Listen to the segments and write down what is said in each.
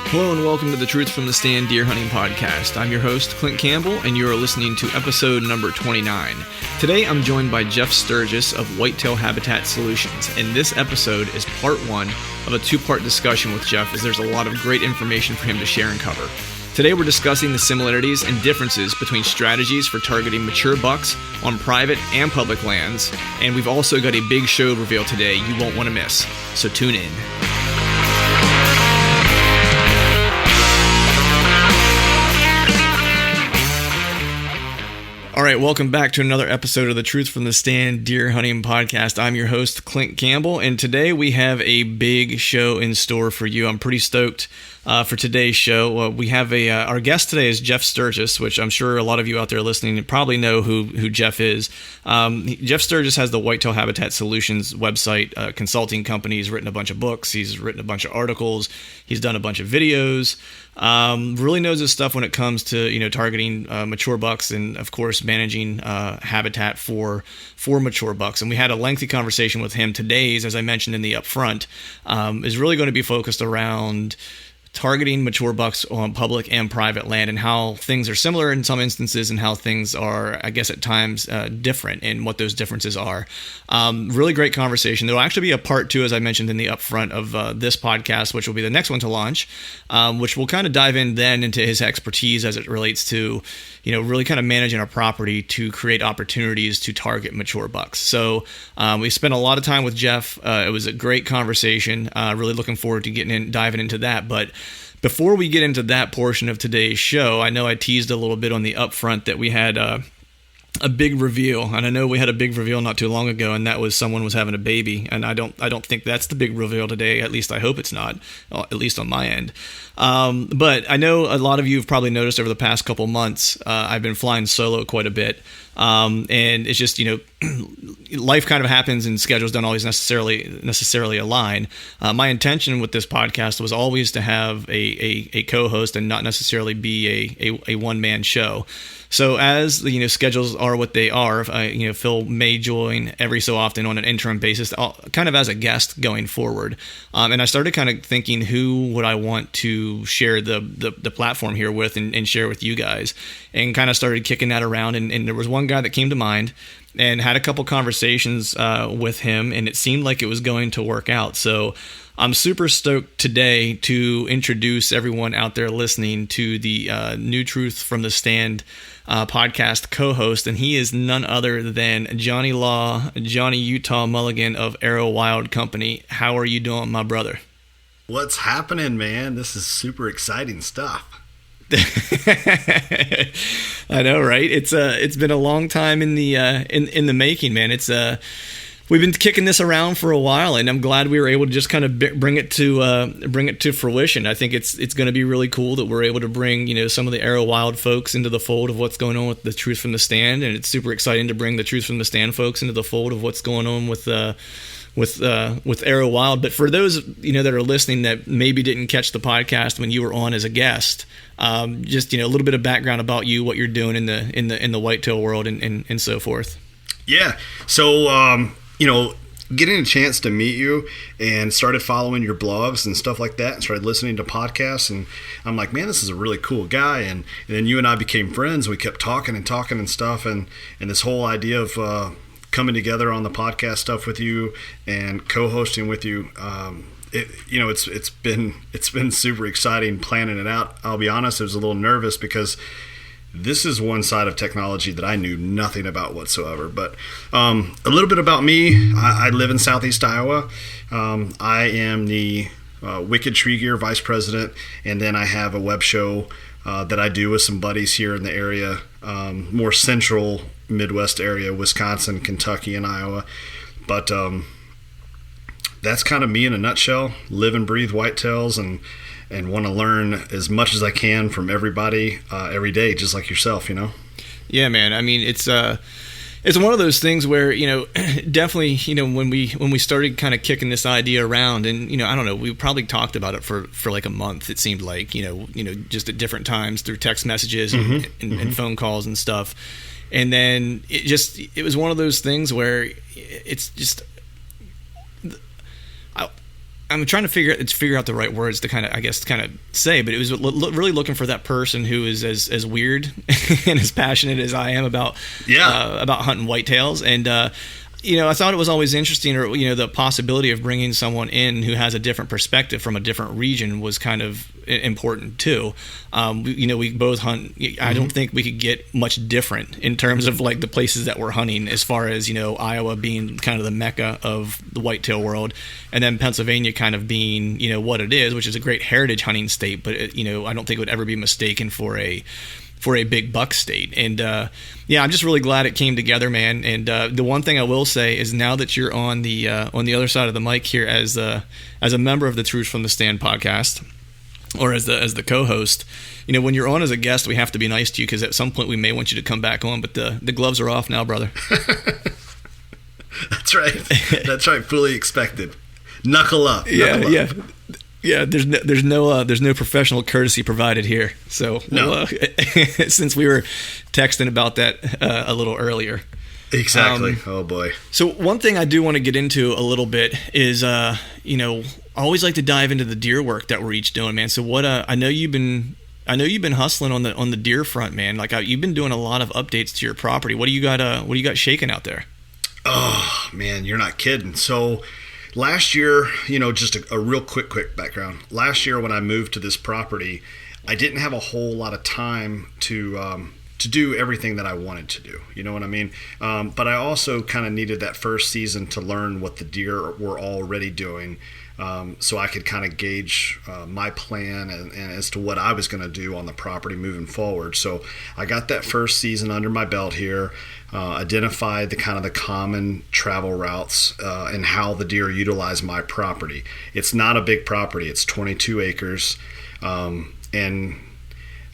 Hello and welcome to the Truth from the Stand Deer Hunting Podcast. I'm your host, Clint Campbell, and you are listening to episode number 29. Today I'm joined by Jeff Sturgis of Whitetail Habitat Solutions, and this episode is part one of a two-part discussion with Jeff, as there's a lot of great information for him to share and cover. Today we're discussing the similarities and differences between strategies for targeting mature bucks on private and public lands, and we've also got a big show reveal today you won't want to miss, so tune in. All right, welcome back to another episode of the Truth from the Stand Deer Hunting Podcast. I'm your host, Clint Campbell, and today we have a big show in store for you. I'm pretty stoked for today's show. We have our guest today is Jeff Sturgis, which I'm sure a lot of you out there listening probably know who Jeff is. Jeff Sturgis has the Whitetail Habitat Solutions website, consulting company. He's written a bunch of books. He's written a bunch of articles. He's done a bunch of videos. Really knows his stuff when it comes to targeting mature bucks and of course managing habitat for mature bucks. And we had a lengthy conversation with him. Today's, as I mentioned in the upfront, is really going to be focused around targeting mature bucks on public and private land and how things are similar in some instances and how things are, I guess, at times different and what those differences are. Really great conversation. There will actually be a part two, as I mentioned in the upfront of this podcast, which will be the next one to launch, which will kind of dive in then into his expertise as it relates to, really kind of managing a property to create opportunities to target mature bucks. So we spent a lot of time with Jeff. It was a great conversation. Really looking forward to diving into that. But before we get into that portion of today's show, I know I teased a little bit on the upfront that we had a big reveal, and I know we had a big reveal not too long ago, and that was someone was having a baby, and I don't think that's the big reveal today. At least I hope it's not, at least on my end. But I know a lot of you have probably noticed over the past couple months, I've been flying solo quite a bit. And it's just, life kind of happens and schedules don't always necessarily align. My intention with this podcast was always to have a co-host and not necessarily be a one-man show. So as schedules are what they are, Phil may join every so often on an interim basis, kind of as a guest going forward. And I started kind of thinking, who would I want to share the platform here with and share with you guys, and kind of started kicking that around. And there was one guy that came to mind and had a couple conversations with him, and it seemed like it was going to work out. So I'm super stoked today to introduce everyone out there listening to the New Truth from the Stand podcast co-host, and he is none other than Johnny Utah Mulligan of Arrow Wild Company. How are you doing, my brother? What's happening, man? This is super exciting stuff. I know, right? It's been a long time in the making, man. We've been kicking this around for a while, and I'm glad we were able to just kind of bring it to fruition. I think it's going to be really cool that we're able to bring some of the Arrow Wild folks into the fold of what's going on with the Truth from the Stand, and it's super exciting to bring the Truth from the Stand folks into the fold of what's going on with Arrow Wild. But for those that are listening that maybe didn't catch the podcast when you were on as a guest, just a little bit of background about you, what you're doing in the whitetail world, and so forth. Yeah. So getting a chance to meet you and started following your blogs and stuff like that, and started listening to podcasts, and I'm like, man, this is a really cool guy. And then you and I became friends. We kept talking and stuff, and this whole idea of coming together on the podcast stuff with you and co-hosting with you, it's been super exciting planning it out. I'll be honest, I was a little nervous because this is one side of technology that I knew nothing about whatsoever. But a little bit about me. I live in Southeast Iowa. I am the Wicked Tree Gear Vice President, and then I have a web show that I do with some buddies here in the area, more central Midwest area, Wisconsin, Kentucky, and Iowa. But that's kind of me in a nutshell. Live and breathe whitetails, and want to learn as much as I can from everybody every day, just like yourself, Yeah, man. I mean, it's one of those things where, definitely, when we started kind of kicking this idea around, and, I don't know, we probably talked about it for like a month, it seemed like, just at different times through text messages and phone calls and stuff. And then it was one of those things where it's just, I'm trying to figure out the right words to kind of say, but it was really looking for that person who is as weird and as passionate as I am about hunting whitetails. And I thought it was always interesting, or the possibility of bringing someone in who has a different perspective from a different region was kind of important too. We both hunt. I don't think we could get much different in terms of like the places that we're hunting, as far as Iowa being kind of the mecca of the whitetail world, and then Pennsylvania kind of being what it is, which is a great heritage hunting state, but I don't think it would ever be mistaken for a big buck state. And I'm just really glad it came together, man. And the one thing I will say is, now that you're on the other side of the mic here as a member of the Truth from the Stand podcast, or as the co-host, when you're on as a guest, we have to be nice to you, because at some point we may want you to come back on, but the gloves are off now, brother. That's right. Fully expected. Knuckle up. Yeah, there's no professional courtesy provided here. So no. Since we were texting about that a little earlier. Exactly. Oh boy. So one thing I do want to get into a little bit is I always like to dive into the deer work that we're each doing, man. So what I know you've been hustling on the deer front, man. Like you've been doing a lot of updates to your property. What do you got shaking out there? Oh man, you're not kidding. So last year, just a real quick background. Last year when I moved to this property, I didn't have a whole lot of time to do everything that I wanted to do. You know what I mean? But I also kind of needed that first season to learn what the deer were already doing, so I could kind of gauge my plan and as to what I was going to do on the property moving forward. So I got that first season under my belt here, identified the common travel routes and how the deer utilize my property. It's not a big property. It's 22 acres, and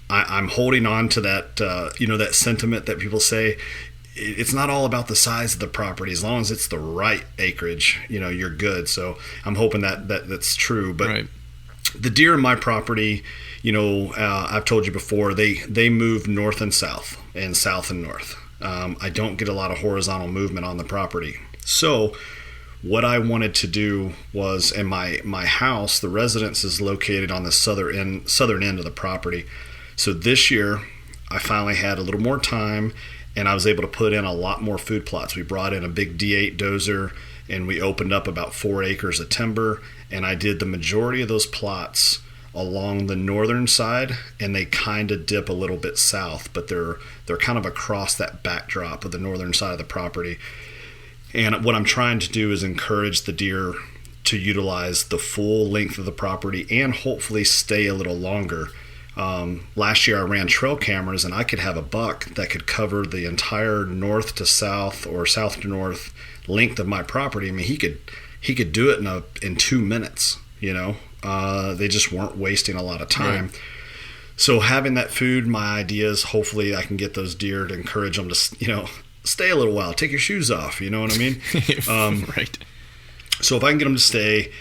I'm holding on to that, that sentiment that people say, it's not all about the size of the property. As long as it's the right acreage, you're good. So I'm hoping that's true. But right. The deer in my property, I've told you before, they move north and south and north. I don't get a lot of horizontal movement on the property. So what I wanted to do was, in my house, the residence is located on the southern end of the property. So this year, I finally had a little more time, and I was able to put in a lot more food plots. We brought in a big D8 dozer, and we opened up about 4 acres of timber, and I did the majority of those plots along the northern side, and they kind of dip a little bit south, but they're kind of across that backdrop of the northern side of the property. And what I'm trying to do is encourage the deer to utilize the full length of the property and hopefully stay a little longer. Last year I ran trail cameras, and I could have a buck that could cover the entire north to south or south to north length of my property. I mean, he could do it in 2 minutes. They just weren't wasting a lot of time. Right. So having that food, my idea is hopefully I can get those deer to encourage them to stay a little while, take your shoes off. You know what I mean? Right. So if I can get them to stay.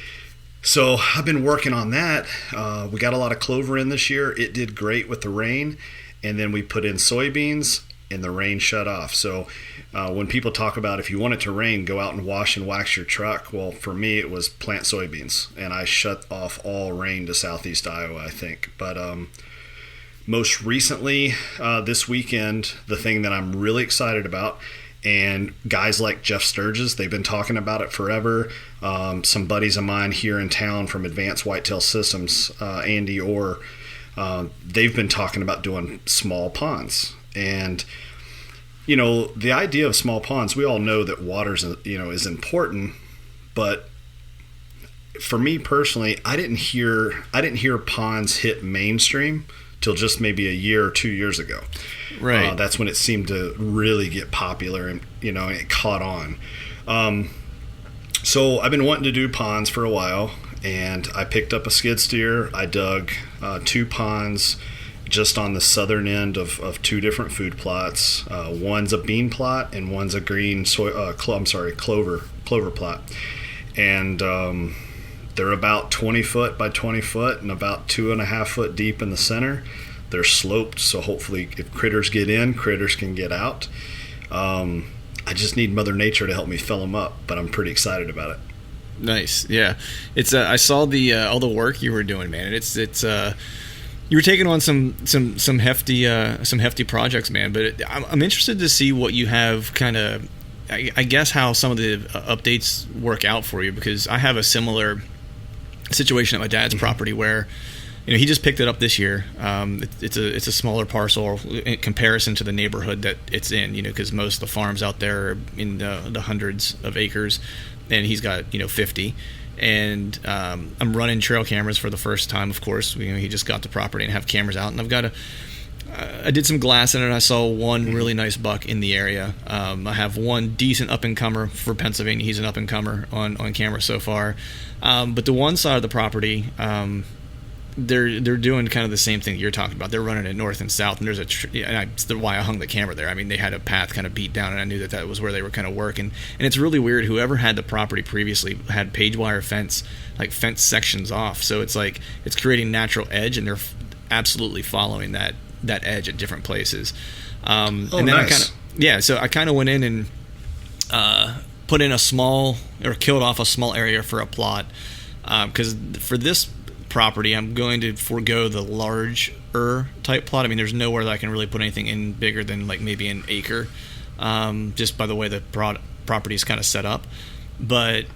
So I've been working on that. We got a lot of clover in this year. It did great with the rain. And then we put in soybeans, and the rain shut off. So when people talk about, if you want it to rain, go out and wash and wax your truck. Well, for me, it was plant soybeans. And I shut off all rain to southeast Iowa, I think. But most recently, this weekend, the thing that I'm really excited about, and guys like Jeff Sturgis, they've been talking about it forever. Some buddies of mine here in town from Advanced Whitetail Systems, Andy Orr, they've been talking about doing small ponds. And, the idea of small ponds, we all know that water is important, but for me personally, I didn't hear ponds hit mainstream till just maybe a year or 2 years ago. Right. That's when it seemed to really get popular, and it caught on. So I've been wanting to do ponds for a while, and I picked up a skid steer. I dug 2 ponds just on the southern end of 2 different food plots. One's a bean plot, and one's a green clover plot. And they're about 20 foot by 20 foot and about 2.5 foot deep in the center. They're sloped, so hopefully if critters get in, critters can get out. I just need Mother Nature to help me fill them up, but I'm pretty excited about it. Nice. Yeah. It's I saw the all the work you were doing, man. And it's you were taking on some hefty projects, man. But I'm interested to see what you have kind of. I guess how some of the updates work out for you, because I have a similar situation at my dad's property where, he just picked it up this year. It's a smaller parcel in comparison to the neighborhood that it's in, because most of the farms out there are in the hundreds of acres, and he's got 50. And I'm running trail cameras for the first time, of course. He just got the property and have cameras out, and I did some glass in it, and I saw one really nice buck in the area. I have one decent up-and-comer for Pennsylvania. He's an up-and-comer on camera so far. But the one side of the property, they're doing kind of the same thing that you're talking about. They're running it north and south, and there's that's why I hung the camera there. I mean, they had a path kind of beat down, and I knew that was where they were kind of working. And it's really weird. Whoever had the property previously had page wire fence sections off. So it's like it's creating natural edge, and they're absolutely following that edge at different places. And then nice. So I kind of went in and put in killed off a small area for a plot, because for this property I'm going to forego the larger type plot. I mean, there's nowhere that I can really put anything in bigger than like maybe an acre, just by the way the property is kind of set up. But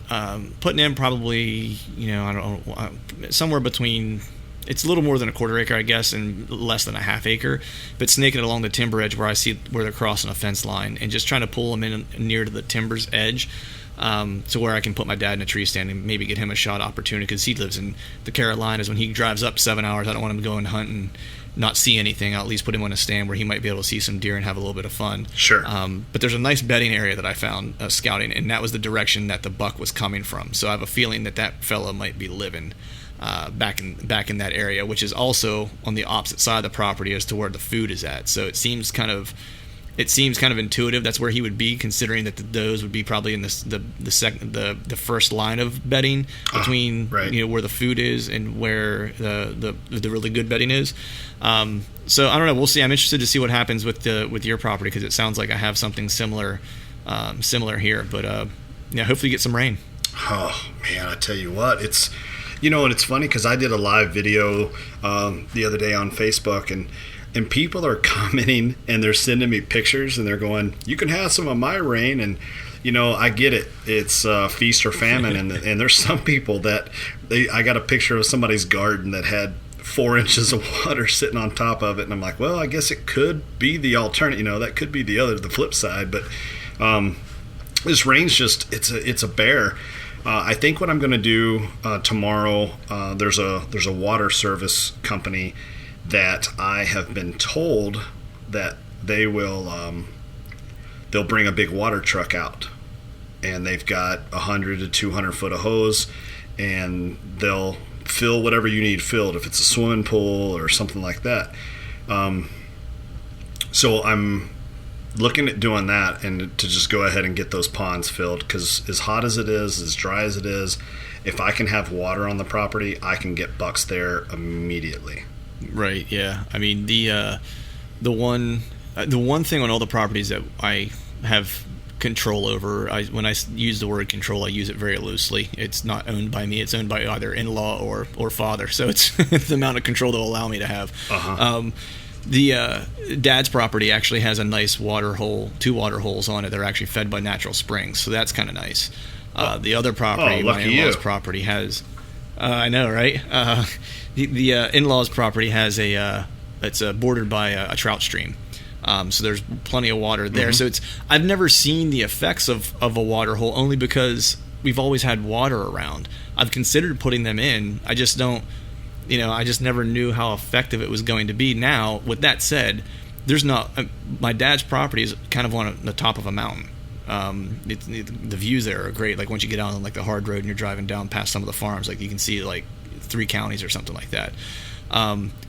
putting in probably I don't know, somewhere between, it's a little more than a quarter acre, I guess, and less than a half acre, but snaking it along the timber edge where I see where they're crossing a fence line, and just trying to pull them in near to the timber's edge, to where I can put my dad in a tree stand and maybe get him a shot opportunity, because he lives in the Carolinas. When he drives up 7 hours, I don't want him to go and hunt and not see anything. I'll at least put him on a stand where he might be able to see some deer and have a little bit of fun. Sure. But there's a nice bedding area that I found scouting, and that was the direction that the buck was coming from. So I have a feeling that fella might be living back in that area, which is also on the opposite side of the property as to where the food is at. So it seems kind of intuitive. That's where he would be, considering that the does would be probably in the first line of bedding between right. Where the food is and where the really good bedding is. So I don't know. We'll see. I'm interested to see what happens with your property, because it sounds like I have something similar here. But hopefully get some rain. Oh man, I tell you what, it's. And it's funny because I did a live video the other day on Facebook, and people are commenting, and they're sending me pictures, and they're going, "You can have some of my rain." And I get it. It's feast or famine, and there's some people that I got a picture of somebody's garden that had 4 inches of water sitting on top of it, and I'm like, well, I guess it could be the alternative. That could be the flip side, but this rain's just it's a bear. I think what I'm going to do tomorrow, there's a water service company that I have been told that they will they'll bring a big water truck out, and they've got 100 to 200 foot of hose, and they'll fill whatever you need filled, if it's a swimming pool or something like that. So I'm looking at doing that, and to just go ahead and get those ponds filled, because as hot as it is, as dry as it is, if I can have water on the property, I can get bucks there immediately. Right. Yeah. I mean, the one thing on all the properties that I have control over, when I use the word control, I use it very loosely. It's not owned by me. It's owned by either in-law or father. So it's the amount of control they'll allow me to have. The dad's property actually has a nice 2 water holes on it. They're actually fed by natural springs, so that's kind of nice. The other property, my in-laws property, has I know, right? The in-laws property has it's bordered by a trout stream, so there's plenty of water there. So I've never seen the effects of a water hole, only because we've always had water around. I've considered putting them in. I just don't. I just never knew how effective it was going to be. Now, with that said, there's not. My dad's property is kind of on the top of a mountain. The views there are great. Like once you get out on like the hard road and you're driving down past some of the farms, like you can see like 3 counties or something like that.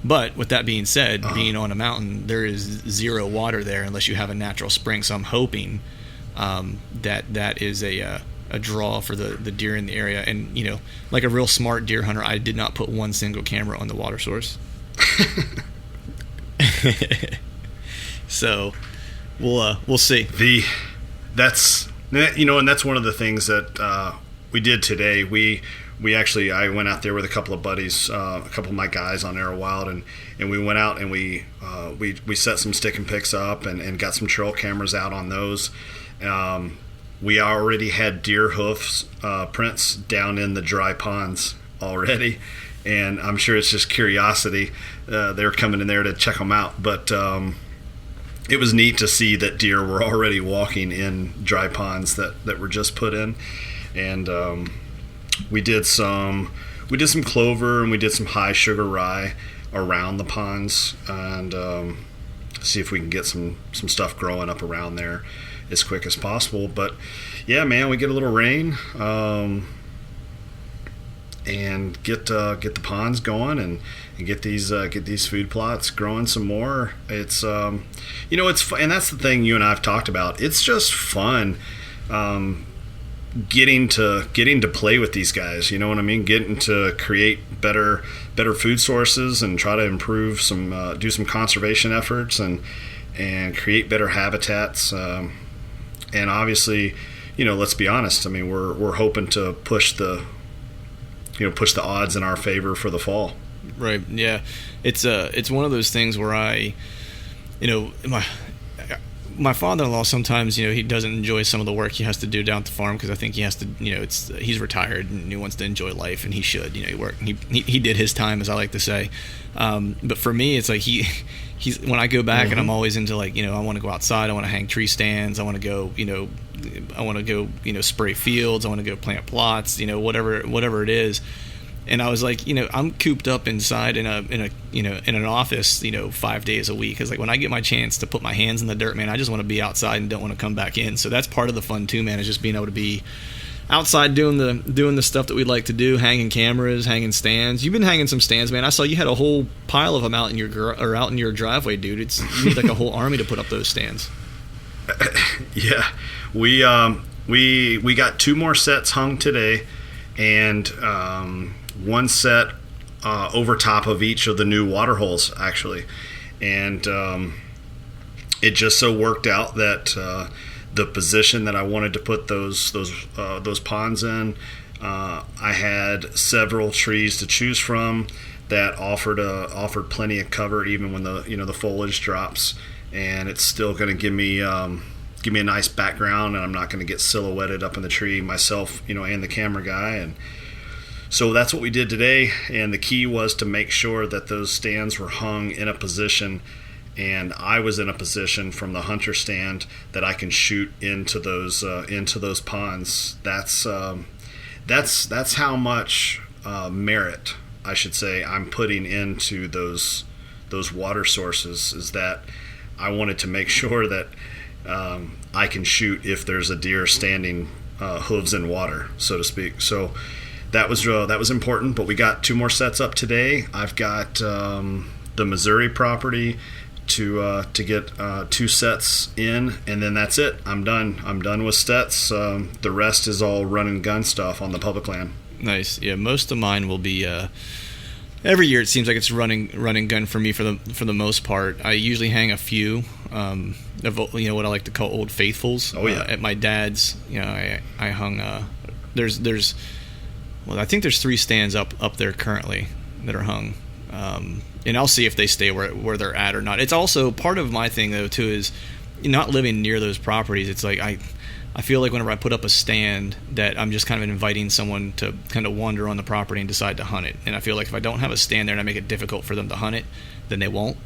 But with that being said, being on a mountain, there is zero water there unless you have a natural spring. So I'm hoping that is a draw for the deer in the area. And like a real smart deer hunter, I did not put one single camera on the water source. So we'll see. And that's one of the things that we did today. We actually, I went out there with a couple of buddies, a couple of my guys on Arrow Wild, and we went out and we set some stick and picks up and got some trail cameras out on those. We already had deer hoofs prints down in the dry ponds already, and I'm sure it's just curiosity. They were coming in there to check them out, but it was neat to see that deer were already walking in dry ponds that were just put in. And we did some clover, and we did some high sugar rye around the ponds, and see if we can get some stuff growing up around there as quick as possible. But yeah, man, we get a little rain, and get the ponds going, and get these food plots growing some more. It's it's and that's the thing you and I've talked about. It's just fun. Getting to play with these guys, you know what I mean? Getting to create better food sources and try to improve do some conservation efforts and create better habitats. And obviously, let's be honest. I mean, we're hoping to push the odds in our favor for the fall. Right. Yeah. It's one of those things where my father-in-law sometimes, he doesn't enjoy some of the work he has to do down at the farm, because I think he has to, he's retired and he wants to enjoy life, and he should, he did his time, as I like to say. But for me, it's like he's when I go back, mm-hmm. and I'm always into I want to go outside, I want to hang tree stands, I want to go, spray fields, I want to go plant plots, whatever it is. And I was like, I'm cooped up inside in an office, 5 days a week. It's like when I get my chance to put my hands in the dirt, man, I just want to be outside and don't want to come back in. So that's part of the fun too, man, is just being able to be outside doing the stuff that we like to do, hanging cameras, hanging stands. You've been hanging some stands, man. I saw you had a whole pile of them out in your driveway, dude. You need like a whole army to put up those stands. Yeah, we got 2 more sets hung today, and one set over top of each of the new water holes, actually. And it just so worked out that the position that I wanted to put those ponds in, I had several trees to choose from that offered plenty of cover even when the foliage drops, and it's still going to give me a nice background, and I'm not going to get silhouetted up in the tree myself, and the camera guy. And so that's what we did today, and the key was to make sure that those stands were hung in a position, and I was in a position from the hunter stand that I can shoot into those ponds. That's how much merit, I should say, I'm putting into those water sources, is that I wanted to make sure that I can shoot if there's a deer standing hooves in water, so to speak. So that was important, but we got 2 more sets up today. I've got the Missouri property to get 2 sets in, and then that's it. I'm done with sets. The rest is all run and gun stuff on the public land. Nice. Yeah, most of mine will be every year. It seems like it's running gun for me for the most part. I usually hang a few of what I like to call old faithfuls. Oh yeah. At my dad's, I hung there's I think there's 3 stands up there currently that are hung, and I'll see if they stay where they're at or not. It's also part of my thing though too, is not living near those properties. It's like I feel like whenever I put up a stand that I'm just kind of inviting someone to kind of wander on the property and decide to hunt it. And I feel like if I don't have a stand there and I make it difficult for them to hunt it, then they won't.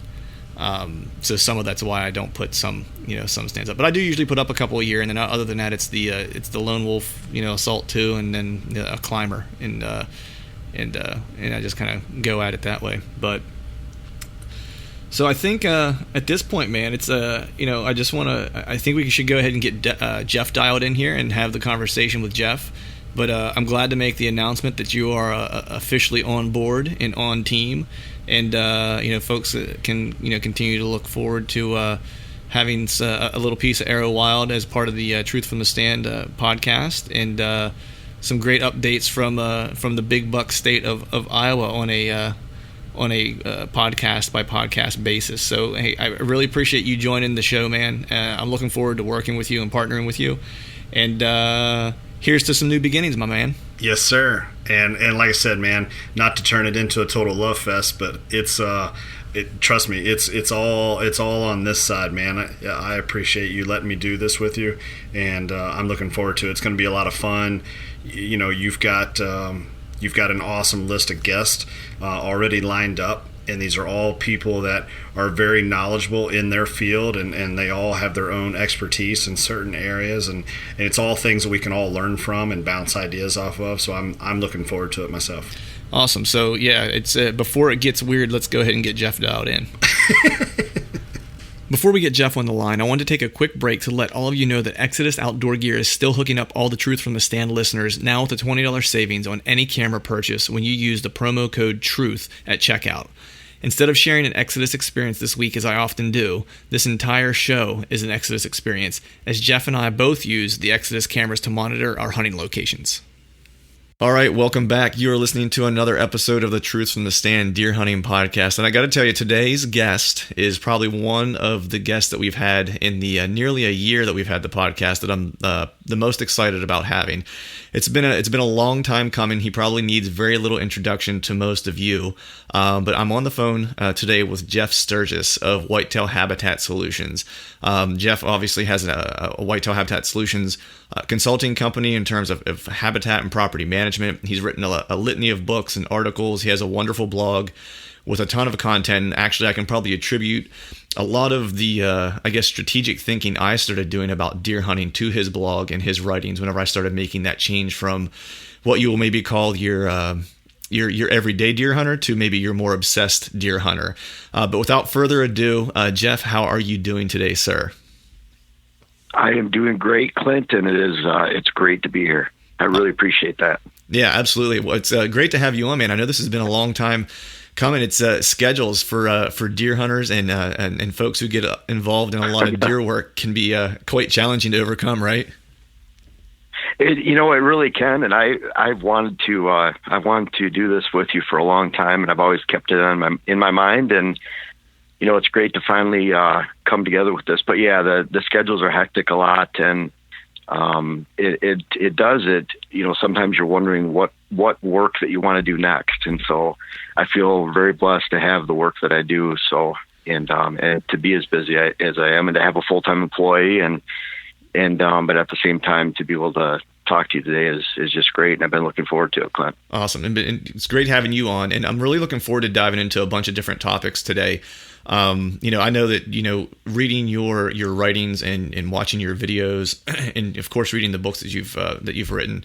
So some of that's why I don't put some stands up, but I do usually put up a couple a year, and then other than that, it's the lone wolf, assault 2, and then a climber, and I just kind of go at it that way. But so I think at this point, man, it's I think we should go ahead and get Jeff dialed in here and have the conversation with Jeff. But I'm glad to make the announcement that you are officially on board and on team, and folks can continue to look forward to having a little piece of Arrow Wild as part of the Truth from the Stand podcast, and some great updates from the big buck state of Iowa on a podcast by podcast basis. So hey, I really appreciate you joining the show, man. I'm looking forward to working with you and partnering with you, and Here's to some new beginnings, my man. Yes, sir. And like I said, man, not to turn it into a total love fest, but trust me, it's all on this side, man. I appreciate you letting me do this with you, and I'm looking forward to it. It's going to be a lot of fun. You know, you've got an awesome list of guests already lined up. And these are all people that are very knowledgeable in their field, and they all have their own expertise in certain areas, and it's all things that we can all learn from and bounce ideas off of. So I'm looking forward to it myself. Awesome. So yeah, it's before it gets weird, let's go ahead and get Jeff dialed in. Before we get Jeff on the line, I want to take a quick break to let all of you know that Exodus Outdoor Gear is still hooking up all the Truth from the Stand listeners now with a $20 savings on any camera purchase when you use the promo code TRUTH at checkout. Instead of sharing an Exodus experience this week as I often do, this entire show is an Exodus experience, as Jeff and I both use the Exodus cameras to monitor our hunting locations. All right, welcome back. You are listening to another episode of the Truth from the Stand Deer Hunting Podcast. And I got to tell you, today's guest is probably one of the guests that we've had in the nearly a year that we've had the podcast that I'm the most excited about having. It's been a long time coming. He probably needs very little introduction to most of you. But I'm on the phone today with Jeff Sturgis of Whitetail Habitat Solutions. Jeff obviously has a Whitetail Habitat Solutions consulting company in terms of habitat and property management. He's written a litany of books and articles. He has a wonderful blog with a ton of content. And actually, I can probably attribute a lot of the, strategic thinking I started doing about deer hunting to his blog and his writings whenever I started making that change from what you will maybe call your everyday deer hunter to maybe your more obsessed deer hunter. But without further ado, Jeff, how are you doing today, sir? I am doing great, Clint, and it's great to be here. I really appreciate that. Yeah, absolutely. Well, it's great to have you on, man. I know this has been a long time coming. It's schedules for deer hunters and folks who get involved in a lot of deer work can be quite challenging to overcome, right? It really can, and I've wanted to do this with you for a long time, and I've always kept it in my mind, and it's great to finally come together with this. But yeah, the schedules are hectic a lot, and it does it. Sometimes you're wondering what work that you want to do next, and so I feel very blessed to have the work that I do. So and to be as busy as I am, and to have a full-time employee, and but at the same time to be able to talk to you today is just great, and I've been looking forward to it, Clint. Awesome, and it's great having you on, and I'm really looking forward to diving into a bunch of different topics today. I know that reading your writings and watching your videos, and of course reading the books that you've written,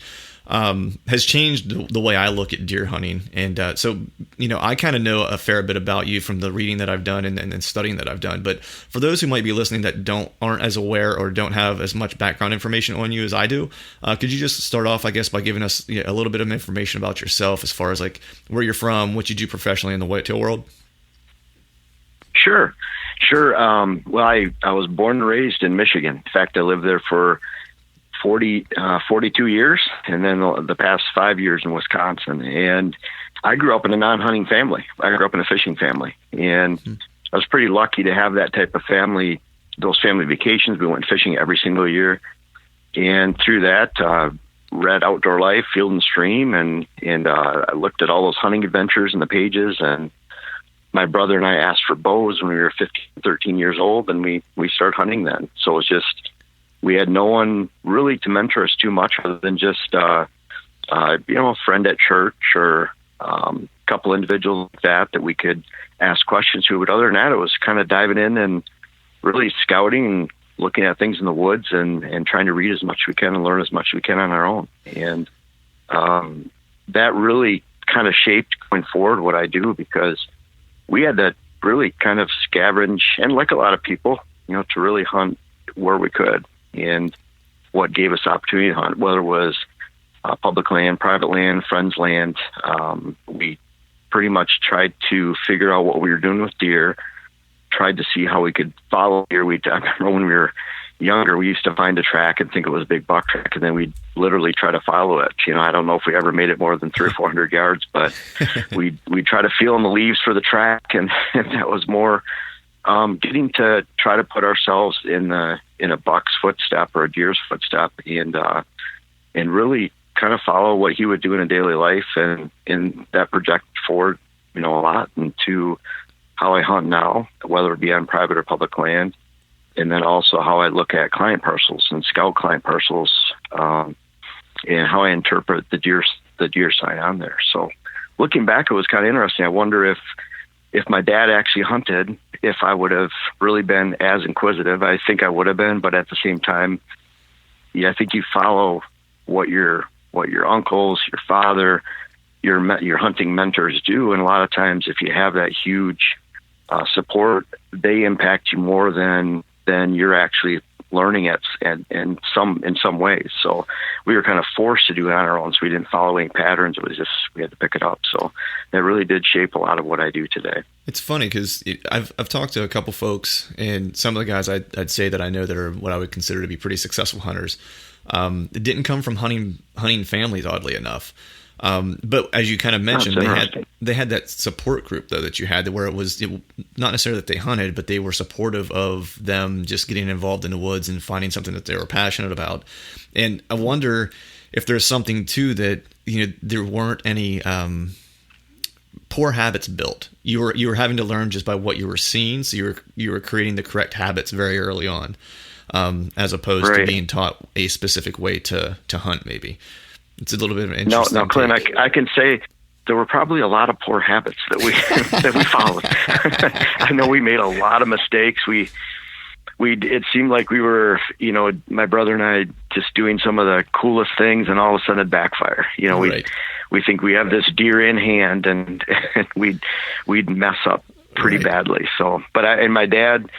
has changed the way I look at deer hunting. And so I kind of know a fair bit about you from the reading that I've done and studying that I've done. But for those who might be listening that aren't as aware or don't have as much background information on you as I do, could you just start off, I guess, by giving us a little bit of information about yourself as far as like where you're from, what you do professionally in the whitetail world? Sure. Well, I was born and raised in Michigan. In fact, I lived there for 42 years, and then the past 5 years in Wisconsin. And I grew up in a non-hunting family. I grew up in a fishing family, and I was pretty lucky to have that type of family, those family vacations. We went fishing every single year, and through that, read Outdoor Life, Field and Stream, and I looked at all those hunting adventures in the pages. And my brother and I asked for bows when we were 15, 13 years old, and we started hunting then. So it was just, we had no one really to mentor us too much other than just, a friend at church or a couple individuals like that we could ask questions to. But other than that, it was kind of diving in and really scouting and looking at things in the woods and trying to read as much as we can and learn as much as we can on our own. And that really kind of shaped going forward what I do, because we had to really kind of scavenge, and like a lot of people, to really hunt where we could. And what gave us opportunity to hunt, whether it was public land, private land, friends' land, we pretty much tried to figure out what we were doing with deer, tried to see how we could follow deer. I remember when we were younger, we used to find a track and think it was a big buck track, and then we'd literally try to follow it. I don't know if we ever made it more than 300 or 400 yards, but we'd try to feel in the leaves for the track, and that was more getting to try to put ourselves in a buck's footstep or a deer's footstep, and and really kind of follow what he would do in a daily life, and that projected forward, a lot into how I hunt now, whether it be on private or public land, and then also how I look at client parcels and scout client parcels, and how I interpret the deer sign on there. So looking back, it was kind of interesting. I wonder if my dad actually hunted, if I would have really been as inquisitive. I think I would have been, but at the same time, I think you follow what your uncles, your father, your hunting mentors do, and a lot of times, if you have that huge support, they impact you more than you're actually learning it, and in some ways. So we were kind of forced to do it on our own, so we didn't follow any patterns. It was just, we had to pick it up. So that really did shape a lot of what I do today. It's funny because I've talked to a couple folks, and some of the guys I'd say that I know that are what I would consider to be pretty successful hunters. It didn't come from hunting families, oddly enough. But as you kind of mentioned, they had that support group though that you had, where it was not necessarily that they hunted, but they were supportive of them just getting involved in the woods and finding something that they were passionate about. And I wonder if there's something too that, there weren't any poor habits built. You were having to learn just by what you were seeing, so you were creating the correct habits very early on, as opposed to being taught a specific way to hunt. Maybe it's a little bit of an interesting. No, Clint, I can say there were probably a lot of poor habits that we that we followed. I know we made a lot of mistakes. It seemed like we were, my brother and I, just doing some of the coolest things, and all of a sudden it backfire. We think we have this deer in hand, and we'd mess up pretty badly. So, but my dad,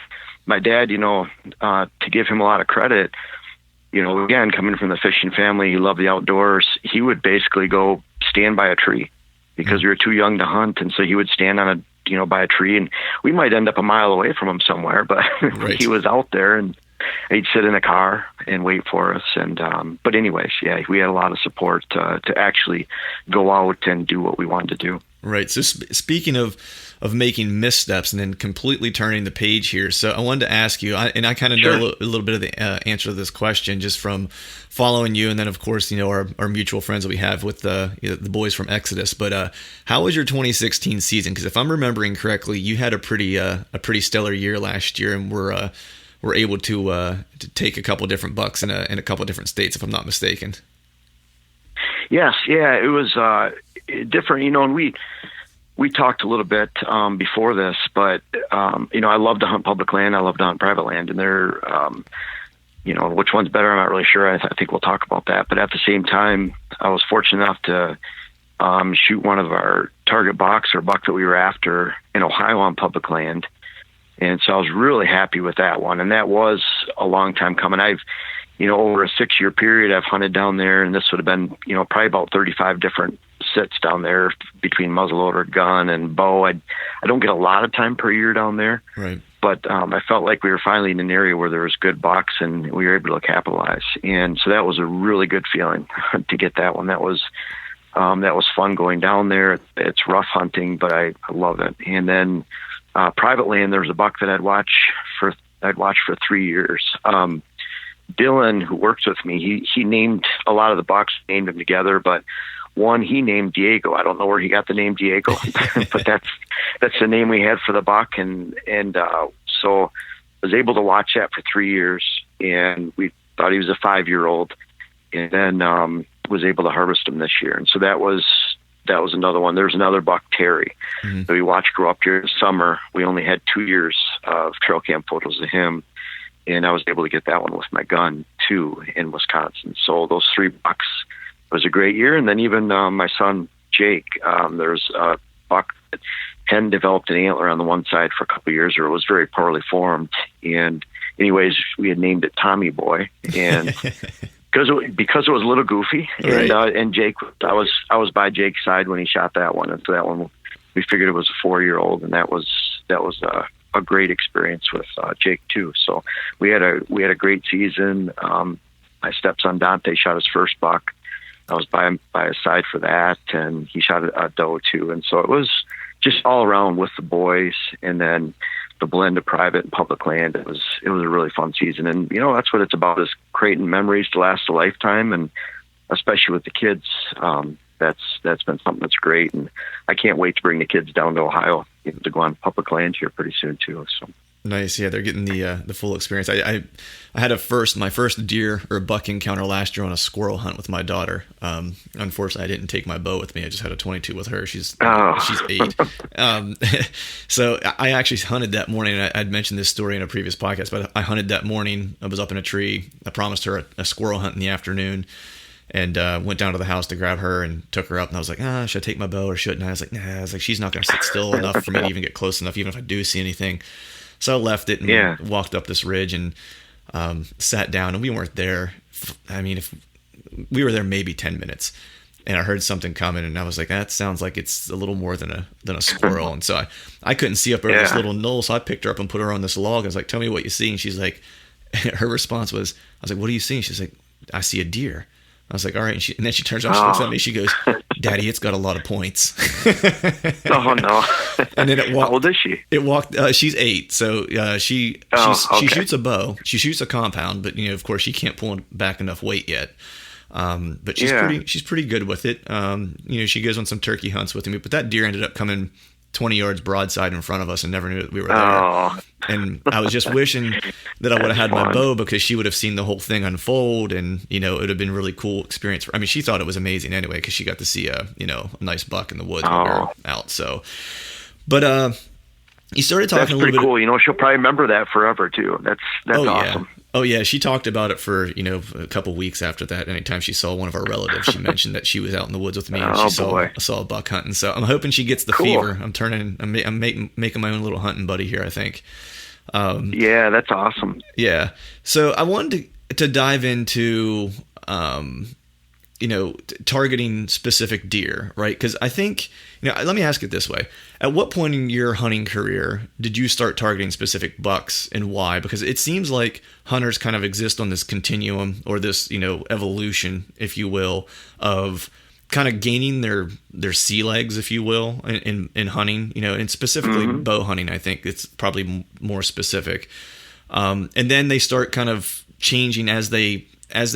to give him a lot of credit, again, coming from the fishing family, he loved the outdoors. He would basically go stand by a tree because we were too young to hunt, and so he would stand on by a tree, and we might end up a mile away from him somewhere, but he was out there, and he'd sit in a car and wait for us. And but anyways, we had a lot of support to actually go out and do what we wanted to do. Right. So speaking of making missteps and then completely turning the page here, so I wanted to ask you, and I kind of know a little bit of the answer to this question just from following you, and then of course our mutual friends that we have with the boys from Exodus. But how was your 2016 season? Because if I'm remembering correctly, you had a pretty stellar year last year, and were able to take a couple different bucks in a couple different states, if I'm not mistaken. Yes, it was different, and we talked a little bit before this, but I love to hunt public land, I love to hunt private land, and they're which one's better, I'm not really sure. I think we'll talk about that. But at the same time, I was fortunate enough to shoot one of our target bucks, or buck that we were after, in Ohio on public land, and so I was really happy with that one. And that was a long time coming. I've over a 6-year period, I've hunted down there, and this would have been, probably about 35 different sits down there between muzzleloader, gun, and bow. I don't get a lot of time per year down there, right? But I felt like we were finally in an area where there was good bucks, and we were able to capitalize. And so that was a really good feeling to get that one. That was fun going down there. It's rough hunting, but I love it. And then private land, there was a buck that I'd watched for 3 years. Dylan, who works with me, he named a lot of the bucks, named them together, but one he named Diego. I don't know where he got the name Diego, but that's the name we had for the buck, and so I was able to watch that for 3 years, and we thought he was a 5-year-old, and then was able to harvest him this year, and so that was another one. There's another buck, Terry, that we watched grow up here this summer. We only had 2 years of trail cam photos of him, and I was able to get that one with my gun too in Wisconsin. So those 3 bucks was a great year. And then even my son Jake, there's a buck that hadn't developed an antler on the one side for a couple of years, or it was very poorly formed. And anyways, we had named it Tommy Boy, and because it was a little goofy. Right. And Jake, I was by Jake's side when he shot that one, and so that one we figured it was a 4-year-old, and that was a great experience with Jake too. So we had a great season. My stepson Dante shot his first buck. I was by his side for that, and he shot a doe too. And so it was just all around with the boys, and then the blend of private and public land. It was a really fun season, and that's what it's about, is creating memories to last a lifetime. And especially with the kids, that's been something that's great. And I can't wait to bring the kids down to Ohio, to go on public land here pretty soon too. So. Nice. Yeah, they're getting the full experience. I had my first deer or buck encounter last year on a squirrel hunt with my daughter. Unfortunately, I didn't take my bow with me. I just had a 22 with her. She's 8. So I actually hunted that morning. I'd mentioned this story in a previous podcast, but I hunted that morning. I was up in a tree. I promised her a squirrel hunt in the afternoon, and went down to the house to grab her and took her up. And I was like, should I take my bow or shouldn't I? I was like, nah. I was like, she's not going to sit still enough for me to even get close enough, even if I do see anything. So I left it and walked up this ridge and sat down, and we weren't there. I mean, if we were there maybe 10 minutes, and I heard something coming, and I was like, that sounds like it's a little more than a squirrel. And so I couldn't see up over this little knoll, so I picked her up and put her on this log. I was like, tell me what you see. And she's like, her response was, I was like, what do you see? And she's like, I see a deer. I was like, all right. And then she turns around, she looks at me, she goes, Daddy, it's got a lot of points. Oh, no. And then how old is she? She's 8. So she shoots a bow. She shoots a compound, but of course she can't pull back enough weight yet. But she's pretty good with it. She goes on some turkey hunts with me, but that deer ended up coming 20 yards broadside in front of us and never knew that we were there. Oh. And I was just wishing that I would have had my bow, because she would have seen the whole thing unfold, and it would have been a really cool experience. I mean, she thought it was amazing anyway, because she got to see a nice buck in the woods when we were out. So, but you started talking a little bit. That's pretty cool. She'll probably remember that forever too. That's awesome. Yeah. Oh yeah, she talked about it for a couple weeks after that. Anytime she saw one of our relatives, she mentioned that she was out in the woods with me and she saw a buck hunting. So I'm hoping she gets the fever. I'm making my own little hunting buddy here, I think. Yeah, that's awesome. Yeah. So I wanted to dive into targeting specific deer, right? Because I think, let me ask it this way. At what point in your hunting career did you start targeting specific bucks, and why? Because it seems like hunters kind of exist on this continuum, or this, evolution, if you will, of kind of gaining their sea legs, if you will, in hunting, and specifically bow hunting. I think it's probably more specific. And then they start kind of changing as they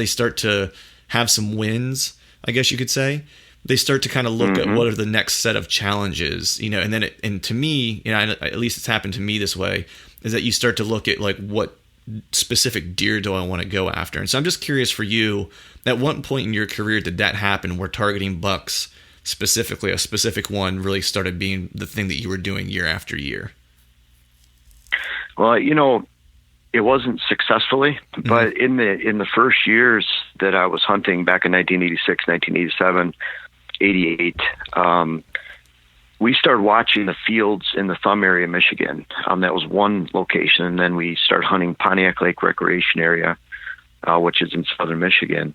start to have some wins, I guess you could say. They start to kind of look at what are the next set of challenges, and then and to me, at least it's happened to me this way, is that you start to look at like, what specific deer do I want to go after? And so I'm just curious for you, at what point in your career did that happen, where targeting bucks, specifically a specific one, really started being the thing that you were doing year after year? Well, it wasn't successfully, but in the first years that I was hunting back in 1986, 1987, 88, we started watching the fields in the Thumb area, Michigan. That was one location. And then we started hunting Pontiac Lake Recreation Area, which is in southern Michigan.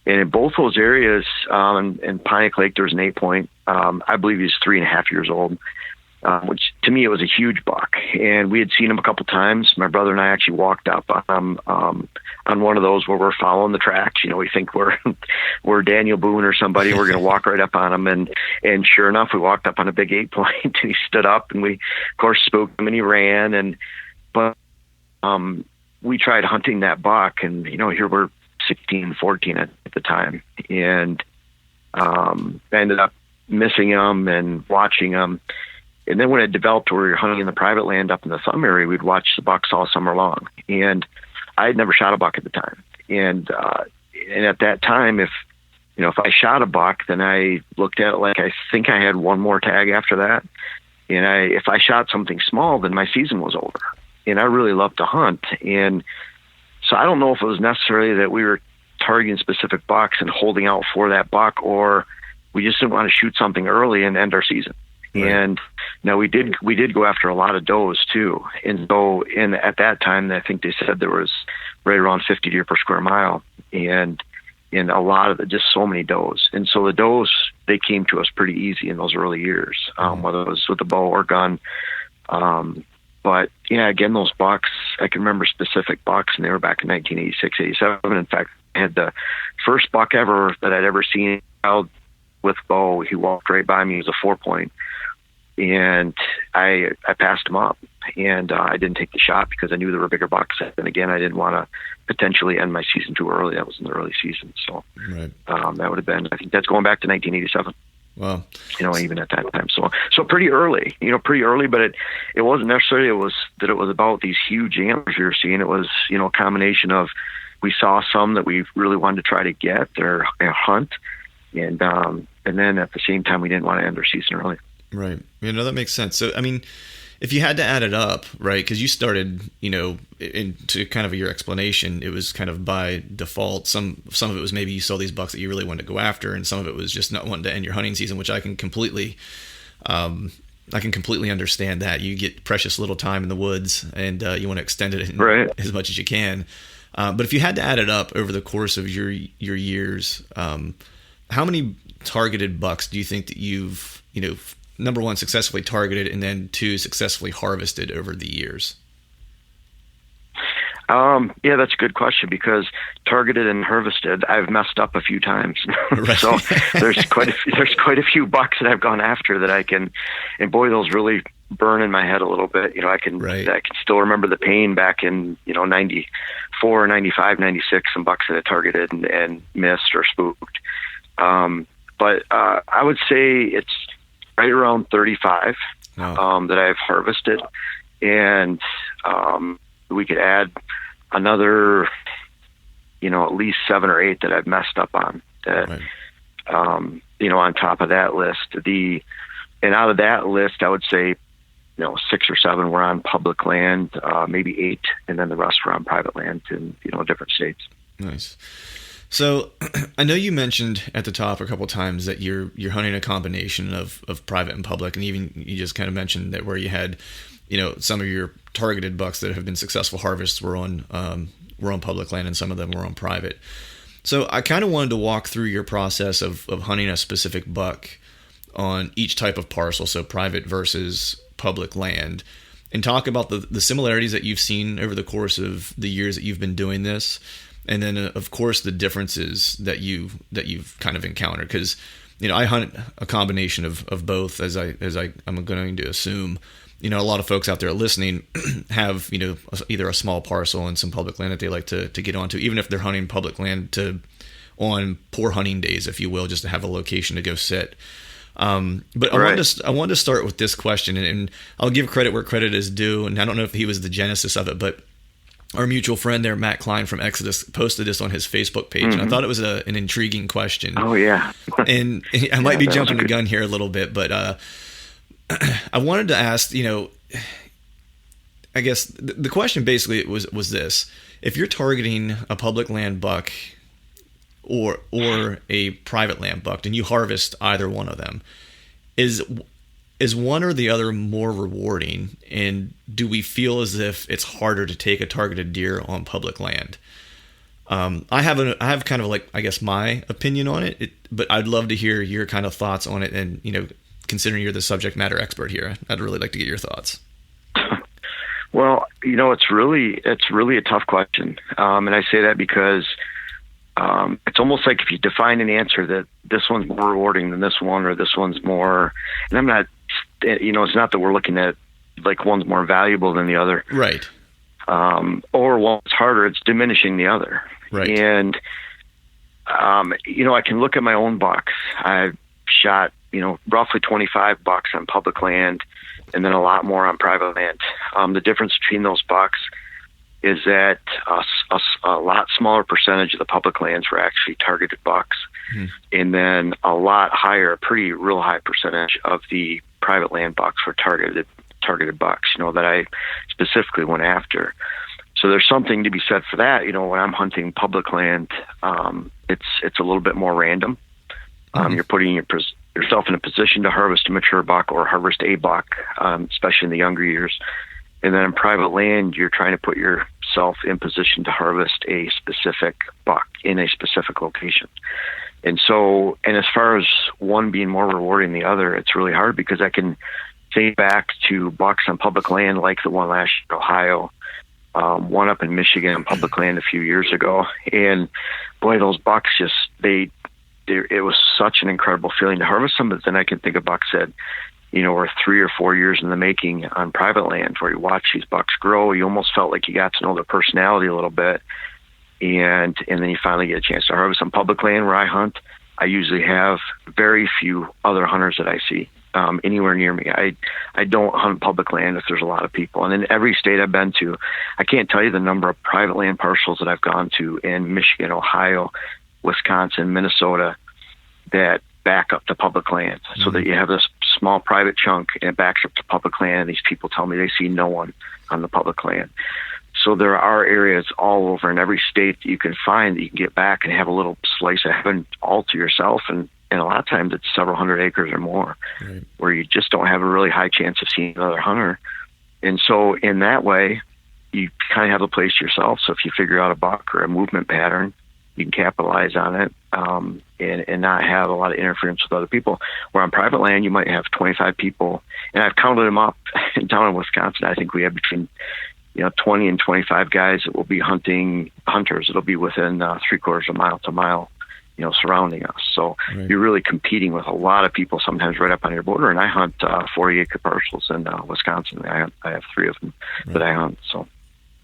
And in both those areas, in Pontiac Lake, there was an 8-point. I believe he was 3.5 years old. Which to me, it was a huge buck, and we had seen him a couple times. My brother and I actually walked up on one of those where we're following the tracks. We think we're Daniel Boone or somebody. We're going to walk right up on him, and sure enough, we walked up on a big 8-point, and he stood up, and we, of course, spooked him, and he ran. But we tried hunting that buck, and here we're 16, 14 at the time, and I ended up missing him and watching him. And then when it developed where we were hunting in the private land up in the Thumb area, we'd watch the bucks all summer long. And I had never shot a buck at the time. And at that time, if I shot a buck, then I looked at it like I think I had one more tag after that. And if I shot something small, then my season was over. And I really loved to hunt. And so I don't know if it was necessarily that we were targeting specific bucks and holding out for that buck, or we just didn't want to shoot something early and end our season. Right. And now we did go after a lot of does too. And so at that time, I think they said there was right around 50 deer per square mile, and in a lot of just so many does. And so the does, they came to us pretty easy in those early years, whether it was with a bow or gun. But yeah, again, those bucks, I can remember specific bucks, and they were back in 1986, 87. In fact, I had the first buck ever that I'd ever seen out with bow. He walked right by me. He was a 4-point. and I passed them up, and I didn't take the shot because I knew there were bigger bucks. And again, I didn't want to potentially end my season too early. That was in the early season, so right. That would have been. I think that's going back to 1987. Wow. Even at that time, so pretty early. But it wasn't necessarily it was about these huge antlers we were seeing. It was a combination of we saw some that we really wanted to try to get or hunt, and then at the same time we didn't want to end our season early. Right. That makes sense. So, I mean, if you had to add it up, right, because you started, into kind of your explanation, it was kind of by default. Some of it was maybe you saw these bucks that you really wanted to go after, and some of it was just not wanting to end your hunting season, which I can completely understand that. You get precious little time in the woods, and you want to extend it right. as much as you can. But if you had to add it up over the course of your years, how many targeted bucks do you think that you've, number one, successfully targeted, and then two, successfully harvested over the years? Yeah, that's a good question, because targeted and harvested, I've messed up a few times. Right. So there's quite a few bucks that I've gone after that I can, and boy, those really burn in my head a little bit. I can still remember the pain back in 94, 95, 96, some bucks that I targeted and missed or spooked. But I would say it's right around 35 that I've harvested, and we could add another, at least 7 or 8 that I've messed up on. That, right. On top of that list, and out of that list, I would say, 6 or 7 were on public land, maybe 8, and then the rest were on private land in different states. Nice. So I know you mentioned at the top a couple of times that you're hunting a combination of private and public, and even you just kind of mentioned that where you had, some of your targeted bucks that have been successful harvests were on public land, and some of them were on private. So I kind of wanted to walk through your process of hunting a specific buck on each type of parcel, so private versus public land, and talk about the similarities that you've seen over the course of the years that you've been doing this. And then, of course, the differences that you've kind of encountered, because I hunt a combination of both, as I'm going to assume. A lot of folks out there listening have either a small parcel and some public land that they like to get onto, even if they're hunting public land on poor hunting days, if you will, just to have a location to go sit. But right. I wanted to start with this question, and I'll give credit where credit is due. And I don't know if he was the genesis of it, but our mutual friend there, Matt Klein from Exodus, posted this on his Facebook page, and I thought it was an intriguing question. Oh, yeah. And I might be jumping the gun here a little bit, but I wanted to ask, I guess the question basically was this: if you're targeting a public land buck or a private land buck, and you harvest either one of them, is one or the other more rewarding, and do we feel as if it's harder to take a targeted deer on public land? I have kind of my opinion on it, but I'd love to hear your kind of thoughts on it, and considering you're the subject matter expert here, I'd really like to get your thoughts. Well, it's really a tough question, and I say that because it's almost like if you define an answer that this one's more rewarding than this one, or this one's more, and I'm not, it's not that we're looking at like one's more valuable than the other. Right. Or one's harder, it's diminishing the other. Right. And, I can look at my own bucks. I've shot, roughly 25 bucks on public land and then a lot more on private land. The difference between those bucks is that a lot smaller percentage of the public lands were actually targeted bucks, and then a lot higher, real high percentage of the private land bucks were targeted bucks, that I specifically went after. So there's something to be said for that. When I'm hunting public land, it's a little bit more random. You're putting yourself in a position to harvest a mature buck or harvest a buck, especially in the younger years. And then in private land, you're trying to put yourself in position to harvest a specific buck in a specific location. And as far as one being more rewarding than the other, it's really hard because I can think back to bucks on public land like the one last year in Ohio, one up in Michigan on public land a few years ago. And boy, those bucks it was such an incredible feeling to harvest them. But then I can think of bucks that were 3 or 4 years in the making on private land, where you watch these bucks grow. You almost felt like you got to know their personality a little bit. And then you finally get a chance to harvest on public land where I hunt. I usually have very few other hunters that I see anywhere near me. I don't hunt public land if there's a lot of people. And in every state I've been to, I can't tell you the number of private land parcels that I've gone to in Michigan, Ohio, Wisconsin, Minnesota, that back up to public land. So that you have this small private chunk and it backs up to public land. And these people tell me they see no one on the public land. So there are areas all over in every state that you can find that you can get back and have a little slice of heaven all to yourself. And a lot of times it's several hundred acres or more, right, where you just don't have a really high chance of seeing another hunter. And so in that way, you kind of have a place to yourself. So if you figure out a buck or a movement pattern, you can capitalize on it and not have a lot of interference with other people. Where on private land, you might have 25 people. And I've counted them up down in Wisconsin. I think we have between 20 and 25 guys that will be hunters. It'll be within 3/4 of a mile to mile, surrounding us. So right, you're really competing with a lot of people, sometimes right up on your border. And I hunt 40-acre parcels in Wisconsin. I have 3 of them that I hunt. So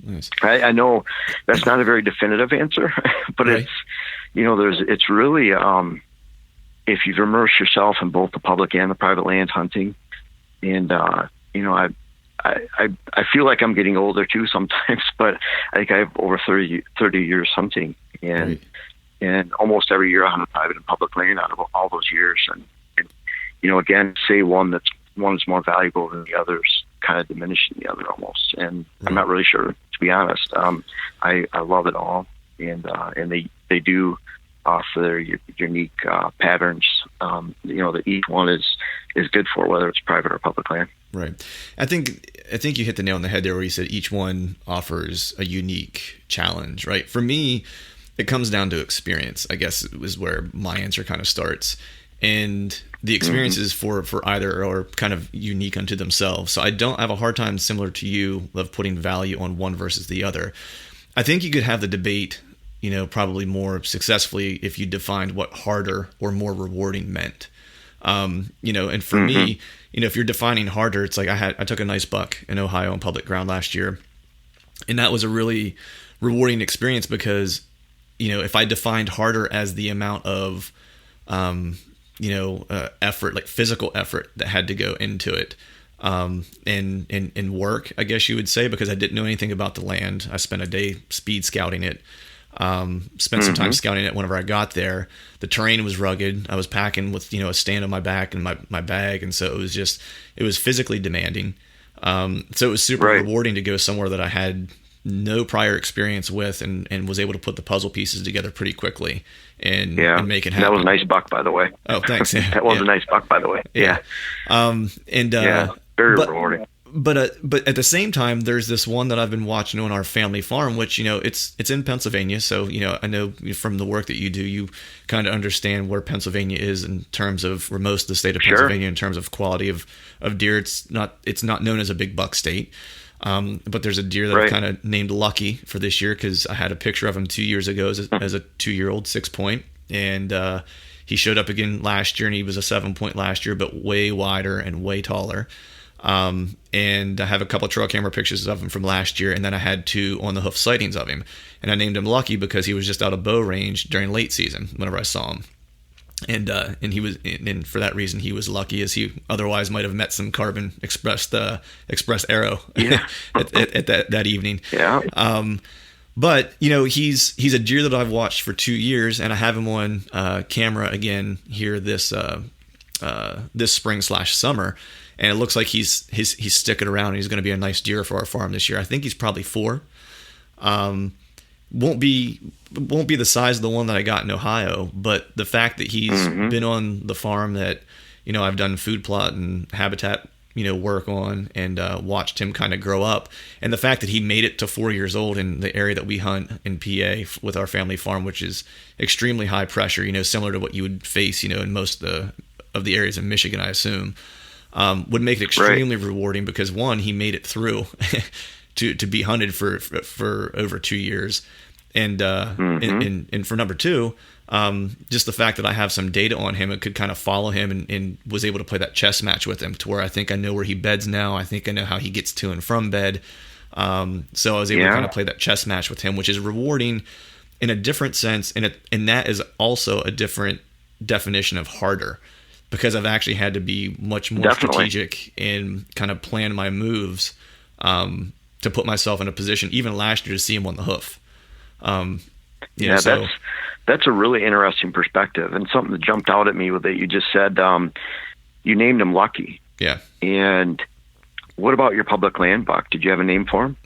nice. I know that's not a very definitive answer, but right, it's really, if you've immersed yourself in both the public and the private land hunting, and, I feel like I'm getting older too sometimes, but I think I have over 30 years hunting, and almost every year I hunt private and public land out of all those years. And again, say one is more valuable than the others, kind of diminishing the other almost. And right, I'm not really sure, to be honest. I love it all, and they do offer their unique patterns, that each one is good for, whether it's private or public land. Right. I think you hit the nail on the head there where you said each one offers a unique challenge, right? For me, it comes down to experience, I guess, is where my answer kind of starts. And the experiences for either are kind of unique unto themselves. So I don't have a hard time, similar to you, of putting value on one versus the other. I think you could have the debate, probably more successfully if you defined what harder or more rewarding meant. And for me, if you're defining harder, it's like I took a nice buck in Ohio on public ground last year, and that was a really rewarding experience because, if I defined harder as the amount of, effort, like physical effort that had to go into it, and work, I guess you would say, because I didn't know anything about the land. I spent a day speed scouting it. Spent some time scouting it whenever I got there. The terrain was rugged. I was packing with, a stand on my back and my bag. And so it was physically demanding. So it was super rewarding to go somewhere that I had no prior experience with and was able to put the puzzle pieces together pretty quickly and make it happen. That was a nice buck, by the way. Oh, thanks. Yeah. That was a nice buck, by the way. Yeah. Very rewarding. But at the same time, there's this one that I've been watching on our family farm, which, it's in Pennsylvania. So, I know from the work that you do, you kind of understand where Pennsylvania is in terms of, or most of the state of Pennsylvania in terms of quality of deer. It's not known as a big buck state. But there's a deer that I've kind of named Lucky for this year because I had a picture of him 2 years ago as a 2-year-old 6-point. And he showed up again last year, and he was a 7-point last year, but way wider and way taller. And I have a couple of trail camera pictures of him from last year, and then I had 2 on the hoof sightings of him. And I named him Lucky because he was just out of bow range during late season whenever I saw him. And for that reason he was lucky, as he otherwise might have met some carbon express arrow at that evening. Yeah. But he's a deer that I've watched for 2 years, and I have him on camera again here this spring/summer. And it looks like he's sticking around, and he's going to be a nice deer for our farm this year. I think he's probably 4. Won't be the size of the one that I got in Ohio, but the fact that he's been on the farm that I've done food plot and habitat work on, and watched him kind of grow up, and the fact that he made it to 4 years old in the area that we hunt in PA with our family farm, which is extremely high pressure, similar to what you would face in most of the areas in Michigan, I assume. Would make it extremely rewarding because, one, he made it through to be hunted for over 2 years, and for number 2, just the fact that I have some data on him and could kind of follow him and was able to play that chess match with him to where I think I know where he beds now. I think I know how he gets to and from bed. So I was able to kind of play that chess match with him, which is rewarding in a different sense. And that is also a different definition of harder, because I've actually had to be much more strategic and kind of plan my moves, to put myself in a position, even last year, to see him on the hoof. That's a really interesting perspective, and something that jumped out at me with that you just said. You named him Lucky. Yeah. And what about your public land buck? Did you have a name for him?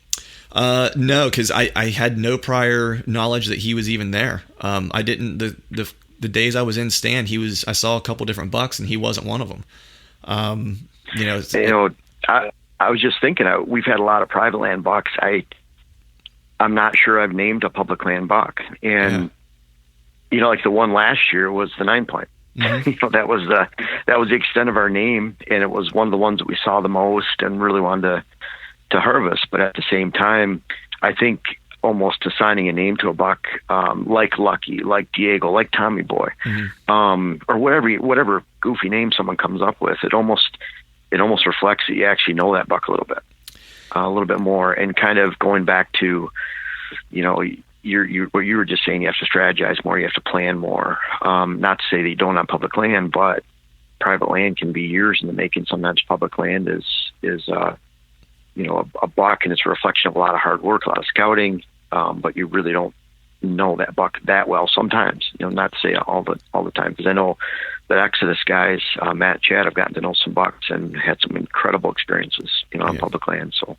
No, because I had no prior knowledge that he was even there. I didn't. The days I was in stand, I saw a couple different bucks, and he wasn't one of them. I was just thinking, we've had a lot of private land bucks. I'm not sure I've named a public land buck. And, like the one last year was the 9 point. Mm-hmm. That was the extent of our name. And it was one of the ones that we saw the most and really wanted to harvest. But at the same time, I think almost assigning a name to a buck, like Lucky, like Diego, like Tommy Boy, or whatever goofy name someone comes up with, it almost reflects that you actually know that buck a little bit more. And kind of going back to, what you were just saying, you have to strategize more, you have to plan more. Not to say that you don't on public land, but private land can be years in the making. Sometimes public land is a buck, and it's a reflection of a lot of hard work, a lot of scouting, but you really don't know that buck that well sometimes. Not to say all the time, because I know the Exodus guys, Matt and Chad, have gotten to know some bucks and had some incredible experiences, on public land. So,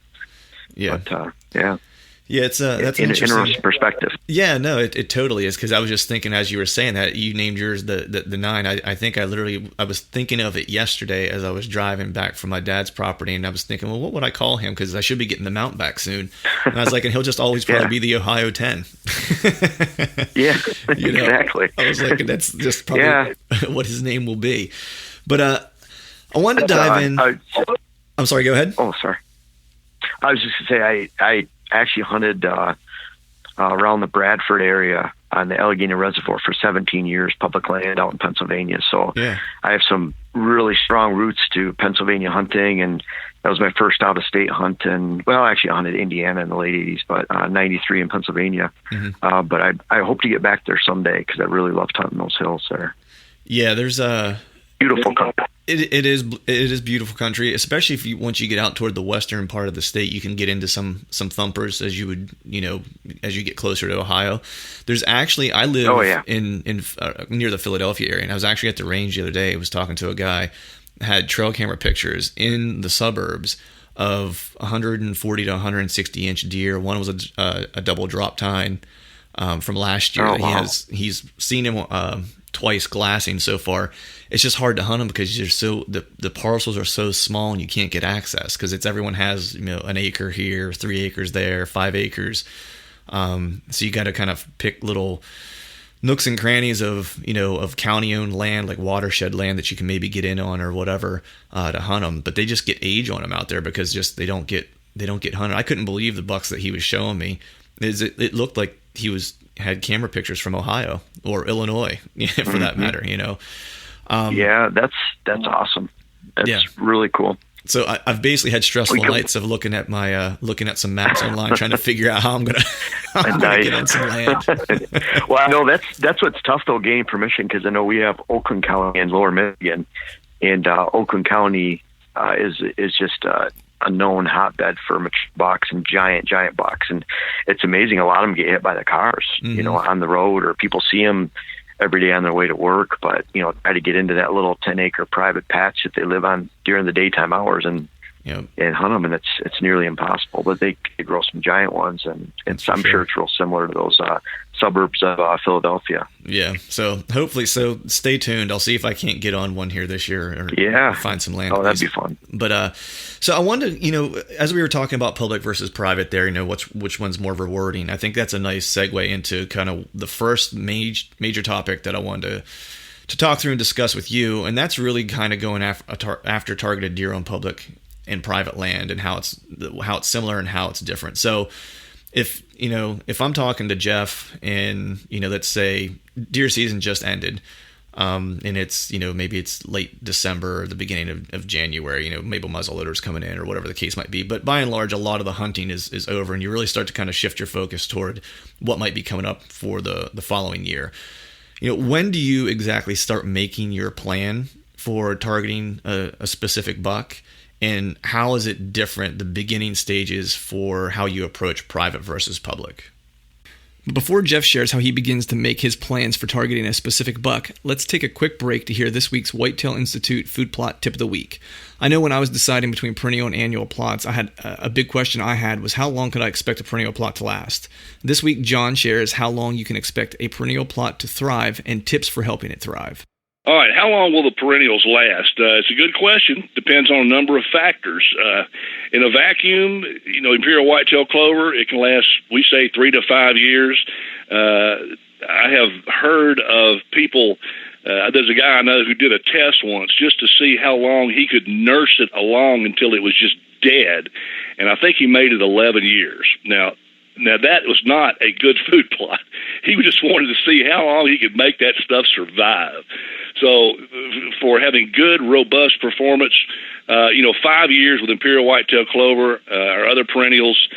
it's that's an interesting perspective. Yeah, no, it totally is, because I was just thinking as you were saying that, you named yours the 9. I think I was thinking of it yesterday as I was driving back from my dad's property, and I was thinking, well, what would I call him? Because I should be getting the mount back soon. And I was like, and he'll just always probably be the Ohio 10. Exactly. I was like, that's just probably what his name will be. But I wanted to dive in. I'm sorry, go ahead. Oh, sorry. I was just going to say, I actually hunted around the Bradford area on the Allegheny Reservoir for 17 years, public land out in Pennsylvania. So I have some really strong roots to Pennsylvania hunting, and that was my first out-of-state hunt. And actually I hunted Indiana in the late 80s, but 93 in Pennsylvania. Mm-hmm. But I hope to get back there someday, because I really loved hunting those hills there. Yeah, there's beautiful country. It is beautiful country, especially once you get out toward the western part of the state, you can get into some thumpers as you would, as you get closer to Ohio. There's actually, I live in near the Philadelphia area, and I was actually at the range the other day. I was talking to a guy, had trail camera pictures in the suburbs of 140 to 160 inch deer. One was a double drop tine from last year. He's seen him twice glassing so far. It's just hard to hunt them because the parcels are so small and you can't get access, because everyone has an acre here, 3 acres there, 5 acres. So you got to kind of pick little nooks and crannies of county owned land, like watershed land that you can maybe get in on or whatever, to hunt them. But they just get age on them out there because they don't get hunted. I couldn't believe the bucks that he was showing me. It looked like he had camera pictures from Ohio or Illinois, for that matter. That's awesome. That's really cool. So I've basically had stressful nights of looking at some maps online, trying to figonna how I'm gonna get on some land. Well, I know that's what's tough though, gaining permission, because I know we have Oakland County and Lower Michigan, and Oakland County is just a known hotbed for mature bucks and giant bucks, and it's amazing. A lot of them get hit by the cars, on the road, or people see them every day on their way to work, but try to get into that little 10-acre private patch that they live on during the daytime hours and hunt them, and it's nearly impossible. But they grow some giant ones, and I'm sure it's real similar to those suburbs of Philadelphia. Yeah, so hopefully, stay tuned. I'll see if I can't get on one here this year, or find some land. Oh, that'd be fun. But so I wanted to, as we were talking about public versus private there, which one's more rewarding. I think that's a nice segue into kind of the first major topic that I wanted to talk through and discuss with you, and that's really kind of going after targeted deer on public and private land, and how it's similar and how it's different. So if I'm talking to Jeff, and let's say deer season just ended. And it's, maybe it's late December or the beginning of January, maybe muzzleloaders coming in or whatever the case might be. But by and large, a lot of the hunting is over, and you really start to kind of shift your focus toward what might be coming up for the following year. When do you exactly start making your plan for targeting a specific buck, and how is it different, the beginning stages, for how you approach private versus public? Before Jeff shares how he begins to make his plans for targeting a specific buck, let's take a quick break to hear this week's Whitetail Institute Food Plot Tip of the Week. I know when I was deciding between perennial and annual plots, I had a big question I had was, how long could I expect a perennial plot to last? This week, John shares how long you can expect a perennial plot to thrive and tips for helping it thrive. All right, how long will the perennials last? It's a good question. Depends on a number of factors. In a vacuum, imperial whitetail clover, it can last, we say, 3 to 5 years. I have heard of people, there's a guy I know who did a test once just to see how long he could nurse it along until it was just dead, and I think he made it 11 years. Now that was not a good food plot. He just wanted to see how long he could make that stuff survive. So for having good, robust performance, 5 years with imperial whitetail clover or other perennials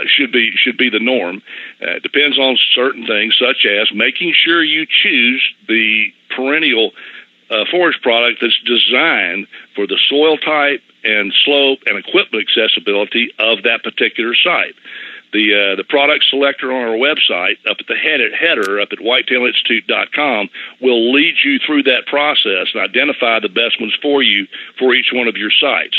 should be the norm. It depends on certain things, such as making sure you choose the perennial forage product that's designed for the soil type and slope and equipment accessibility of that particular site. The product selector on our website up at the header up at whitetailinstitute.com will lead you through that process and identify the best ones for you for each one of your sites.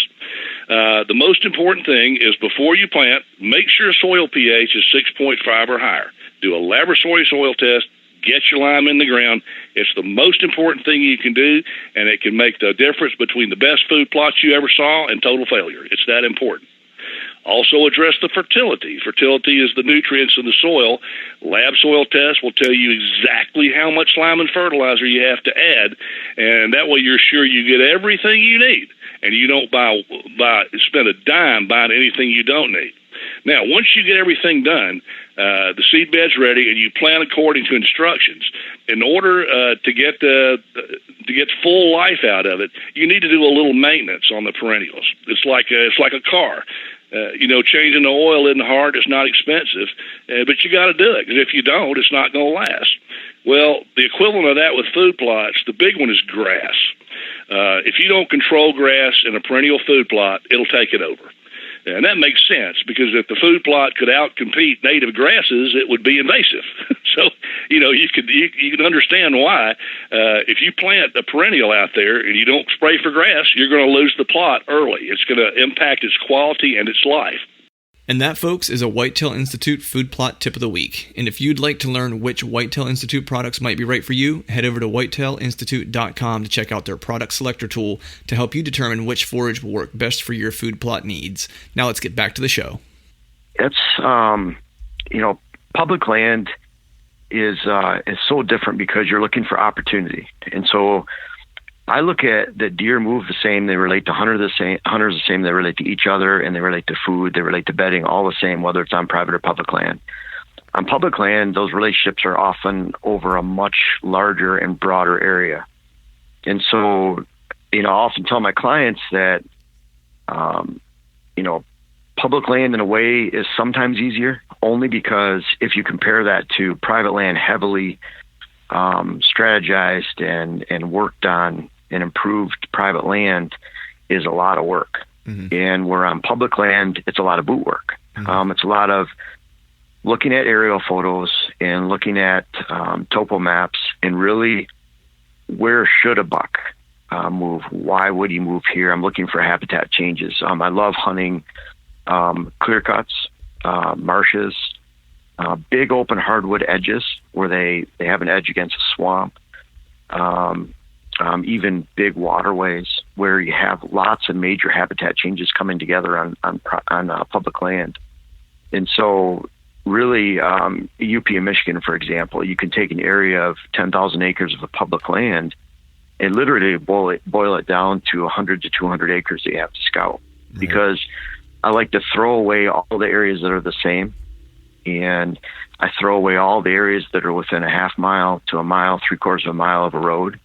The most important thing is before you plant, make sure soil pH is 6.5 or higher. Do a laboratory soil test. Get your lime in the ground. It's the most important thing you can do, and it can make the difference between the best food plots you ever saw and total failure. It's that important. Also address the fertility. Fertility is the nutrients in the soil. Lab soil tests will tell you exactly how much lime and fertilizer you have to add, and that way you're sure you get everything you need, and you don't spend a dime buying anything you don't need. Now, once you get everything done, the seed bed's ready, and you plant according to instructions. In order to get full life out of it, you need to do a little maintenance on the perennials. It's like a car. Changing the oil isn't hard. It's not expensive, but you got to do it, because if you don't, it's not going to last. Well, the equivalent of that with food plots, the big one is grass. If you don't control grass in a perennial food plot, it'll take it over. And that makes sense, because if the food plot could outcompete native grasses, it would be invasive. So, you can understand why. If you plant a perennial out there and you don't spray for grass, you're going to lose the plot early. It's going to impact its quality and its life. And that, folks, is a Whitetail Institute Food Plot Tip of the Week. And if you'd like to learn which Whitetail Institute products might be right for you, head over to whitetailinstitute.com to check out their product selector tool to help you determine which forage will work best for your food plot needs. Now let's get back to the show. It's, public land is so different because you're looking for opportunity. And so I look at the deer move the same. They relate to hunters the same. They relate to each other, and they relate to food. They relate to bedding, all the same, whether it's on private or public land. On public land, those relationships are often over a much larger and broader area. And so, I often tell my clients that, public land in a way is sometimes easier, only because if you compare that to private land, heavily strategized and worked on and improved private land is a lot of work. Mm-hmm. And where on public land, it's a lot of boot work. Mm-hmm. It's a lot of looking at aerial photos and looking at topo maps and really, where should a buck move? Why would he move here? I'm looking for habitat changes. I love hunting clear cuts, marshes, big open hardwood edges where they have an edge against a swamp, even big waterways where you have lots of major habitat changes coming together on public land. And so really, UP of Michigan, for example, you can take an area of 10,000 acres of public land and literally boil it down to 100 to 200 acres that you have to scout. Right. Because I like to throw away all the areas that are the same and I throw away all the areas that are within a half mile to a mile, 3/4 of a mile of a road,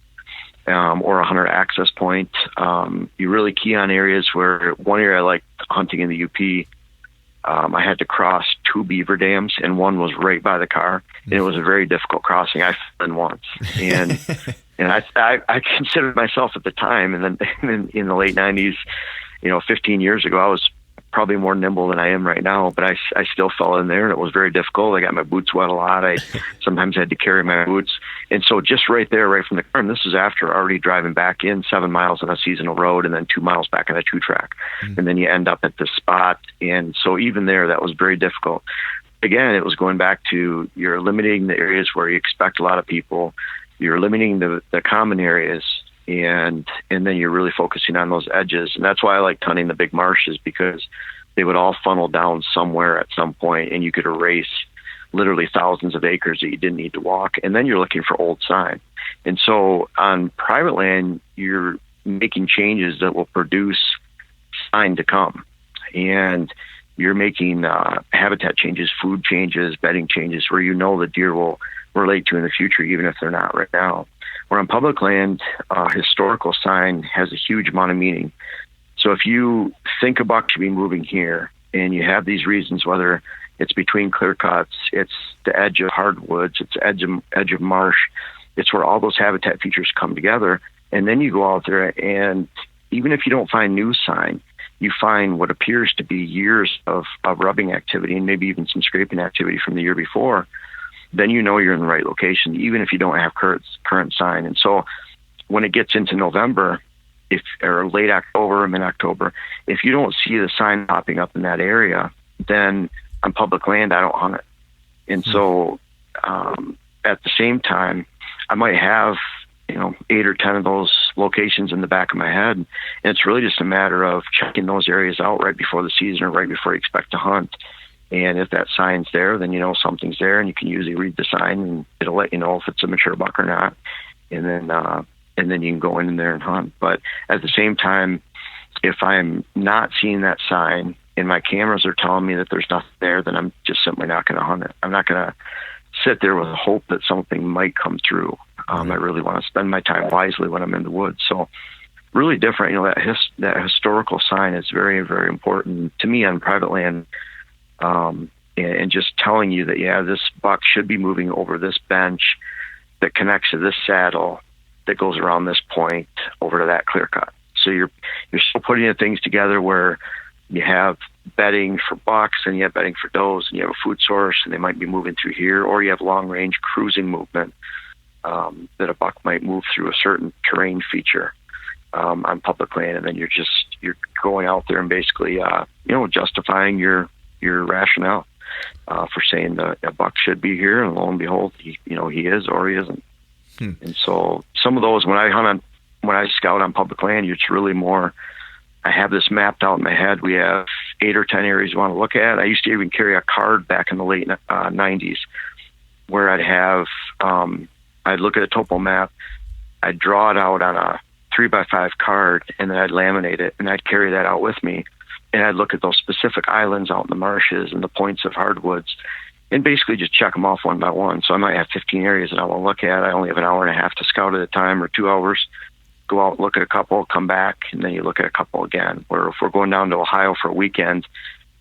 or a hunter access point. You really key on areas where one area I like hunting in the UP. I had to cross 2 beaver dams, and one was right by the car, and it was a very difficult crossing. I fell in once, and I considered myself at the time, and then in the late 90s, 15 years ago, I was probably more nimble than I am right now, but I still fell in there, and it was very difficult. I got my boots wet a lot. I sometimes had to carry my boots. And so just right there, right from the car, and this is after already driving back in 7 miles on a seasonal road and then 2 miles back on a 2-track. And then you end up at this spot. And so even there, that was very difficult. Again, it was going back to you're limiting the areas where you expect a lot of people. You're limiting the common areas. And then you're really focusing on those edges. And that's why I like hunting the big marshes, because they would all funnel down somewhere at some point, and you could erase literally thousands of acres that you didn't need to walk. And then you're looking for old sign. And so on private land, you're making changes that will produce sign to come. And you're making habitat changes, food changes, bedding changes, where the deer will relate to in the future, even if they're not right now. Where on public land, historical sign has a huge amount of meaning. So if you think a buck should be moving here, and you have these reasons, whether it's between clear cuts, it's the edge of hardwoods, it's the edge of marsh, it's where all those habitat features come together. And then you go out there, and even if you don't find new sign, you find what appears to be years of rubbing activity and maybe even some scraping activity from the year before. Then you're in the right location, even if you don't have current sign. And so when it gets into November, or late October, mid-October, if you don't see the sign popping up in that area, then on public land, I don't hunt it. And so at the same time, I might have 8 or 10 of those locations in the back of my head. And it's really just a matter of checking those areas out right before the season or right before you expect to hunt. And if that sign's there, then something's there, and you can usually read the sign, and it'll let you know if it's a mature buck or not. And then you can go in there and hunt. But at the same time, if I'm not seeing that sign and my cameras are telling me that there's nothing there, then I'm just simply not going to hunt it. I'm not going to sit there with hope that something might come through. I really want to spend my time wisely when I'm in the woods. So really different. That historical sign is very, very important to me on private land. And just telling you that, this buck should be moving over this bench that connects to this saddle that goes around this point over to that clear cut. So you're still putting the things together where you have bedding for bucks and you have bedding for does, and you have a food source, and they might be moving through here, or you have long range cruising movement that a buck might move through a certain terrain feature on public land, and then you're going out there and basically justifying your rationale for saying that a buck should be here, and lo and behold, he is or he isn't. And so some of those, when I scout on public land, it's really more, I have this mapped out in my head. We have 8 or 10 areas you want to look at. I used to even carry a card back in the late 90s where I'd look at a topo map, I'd draw it out on a 3x5 card, and then I'd laminate it, and I'd carry that out with me. And I'd look at those specific islands out in the marshes and the points of hardwoods and basically just check them off one by one. So I might have 15 areas that I want to look at. I only have an hour and a half to scout at a time, or 2 hours. Go out, look at a couple, come back, and then you look at a couple again. Where if we're going down to Ohio for a weekend,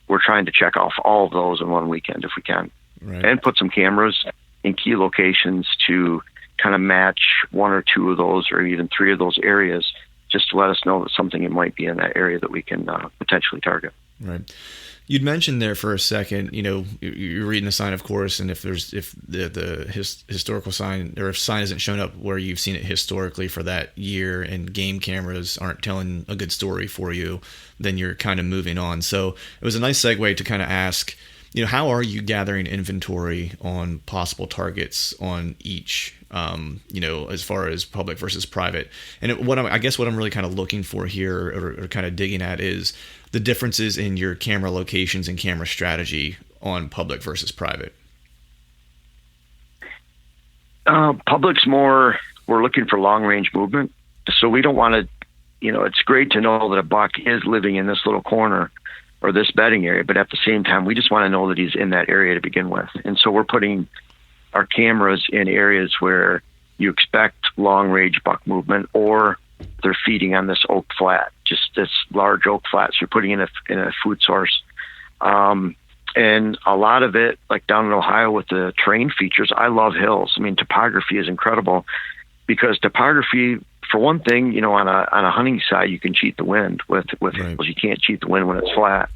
we're trying to check off all of those in one weekend if we can. Right. And put some cameras in key locations to kind of match 1 or 2 of those, or even 3 of those areas, just to let us know that something might be in that area that we can potentially target. Right. You'd mentioned there for a second, you're reading the sign, of course, and if the historical sign, or if sign isn't shown up where you've seen it historically for that year, and game cameras aren't telling a good story for you, then you're kind of moving on. So it was a nice segue to kind of ask, how are you gathering inventory on possible targets on each, as far as public versus private? And what I'm really kind of looking for here, or kind of digging at, is the differences in your camera locations and camera strategy on public versus private. Public's more, we're looking for long range movement. So we don't want to, it's great to know that a buck is living in this little corner, or this bedding area, but at the same time, we just want to know that he's in that area to begin with. And so we're putting our cameras in areas where you expect long-range buck movement, or they're feeding on this oak flat, just this large oak flat. So you're putting in a food source. And a lot of it, like down in Ohio with the terrain features, I love hills. I mean, topography is incredible, because topography, for one thing, you know, on a hunting side, you can cheat the wind with right. hills. You can't cheat the wind when it's flat.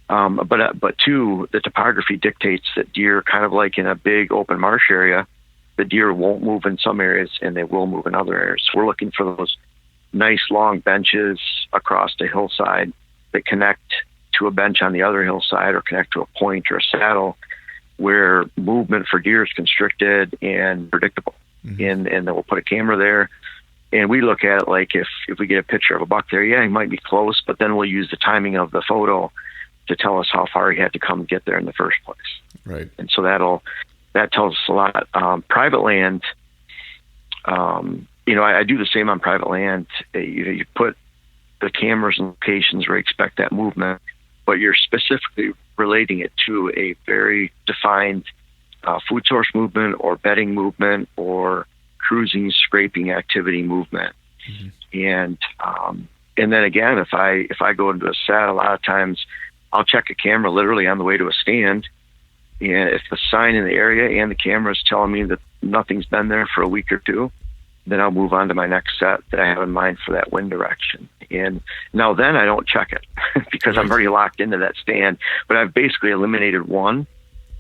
But two, the topography dictates that deer, kind of like in a big open marsh area, the deer won't move in some areas and they will move in other areas. So we're looking for those nice long benches across the hillside that connect to a bench on the other hillside, or connect to a point or a saddle, where movement for deer is constricted and predictable. And then we'll put a camera there, and we look at it like if we get a picture of a buck there, yeah, he might be close, but then we'll use the timing of the photo to tell us how far he had to come to get there in the first place. Right. And so that tells us a lot. Private land, you know, I do the same on private land. You put the cameras in locations where you expect that movement, but you're specifically relating it to a very defined food source movement, or bedding movement, or cruising, scraping activity movement. And then again, if I go into a set, a lot of times I'll check a camera literally on the way to a stand. And if the sign in the area and the camera is telling me that nothing's been there for a week or two, then I'll move on to my next set that I have in mind for that wind direction. And now then I don't check it because I'm already locked into that stand, but I've basically eliminated one.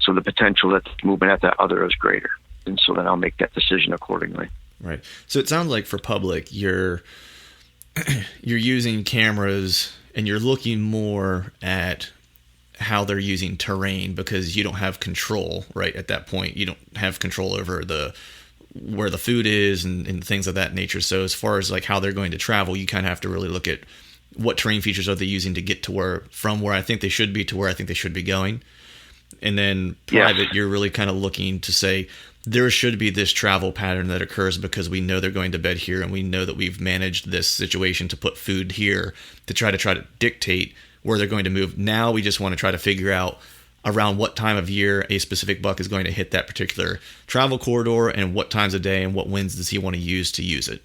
So the potential that the movement at that other is greater. And so then I'll make that decision accordingly. Right. So it sounds like for public, you're using cameras and you're looking more at how they're using terrain, because you don't have control, right? At that point, you don't have control over where the food is and things of that nature. So as far as like how they're going to travel, you kind of have to really look at what terrain features are they using to get to from where I think they should be to where I think they should be going. And then private, You're really kind of looking to say there should be this travel pattern that occurs because we know they're going to bed here, and we know that we've managed this situation to put food here to try to dictate where they're going to move. Now we just want to try to figure out around what time of year a specific buck is going to hit that particular travel corridor, and what times of day and what winds does he want to use it.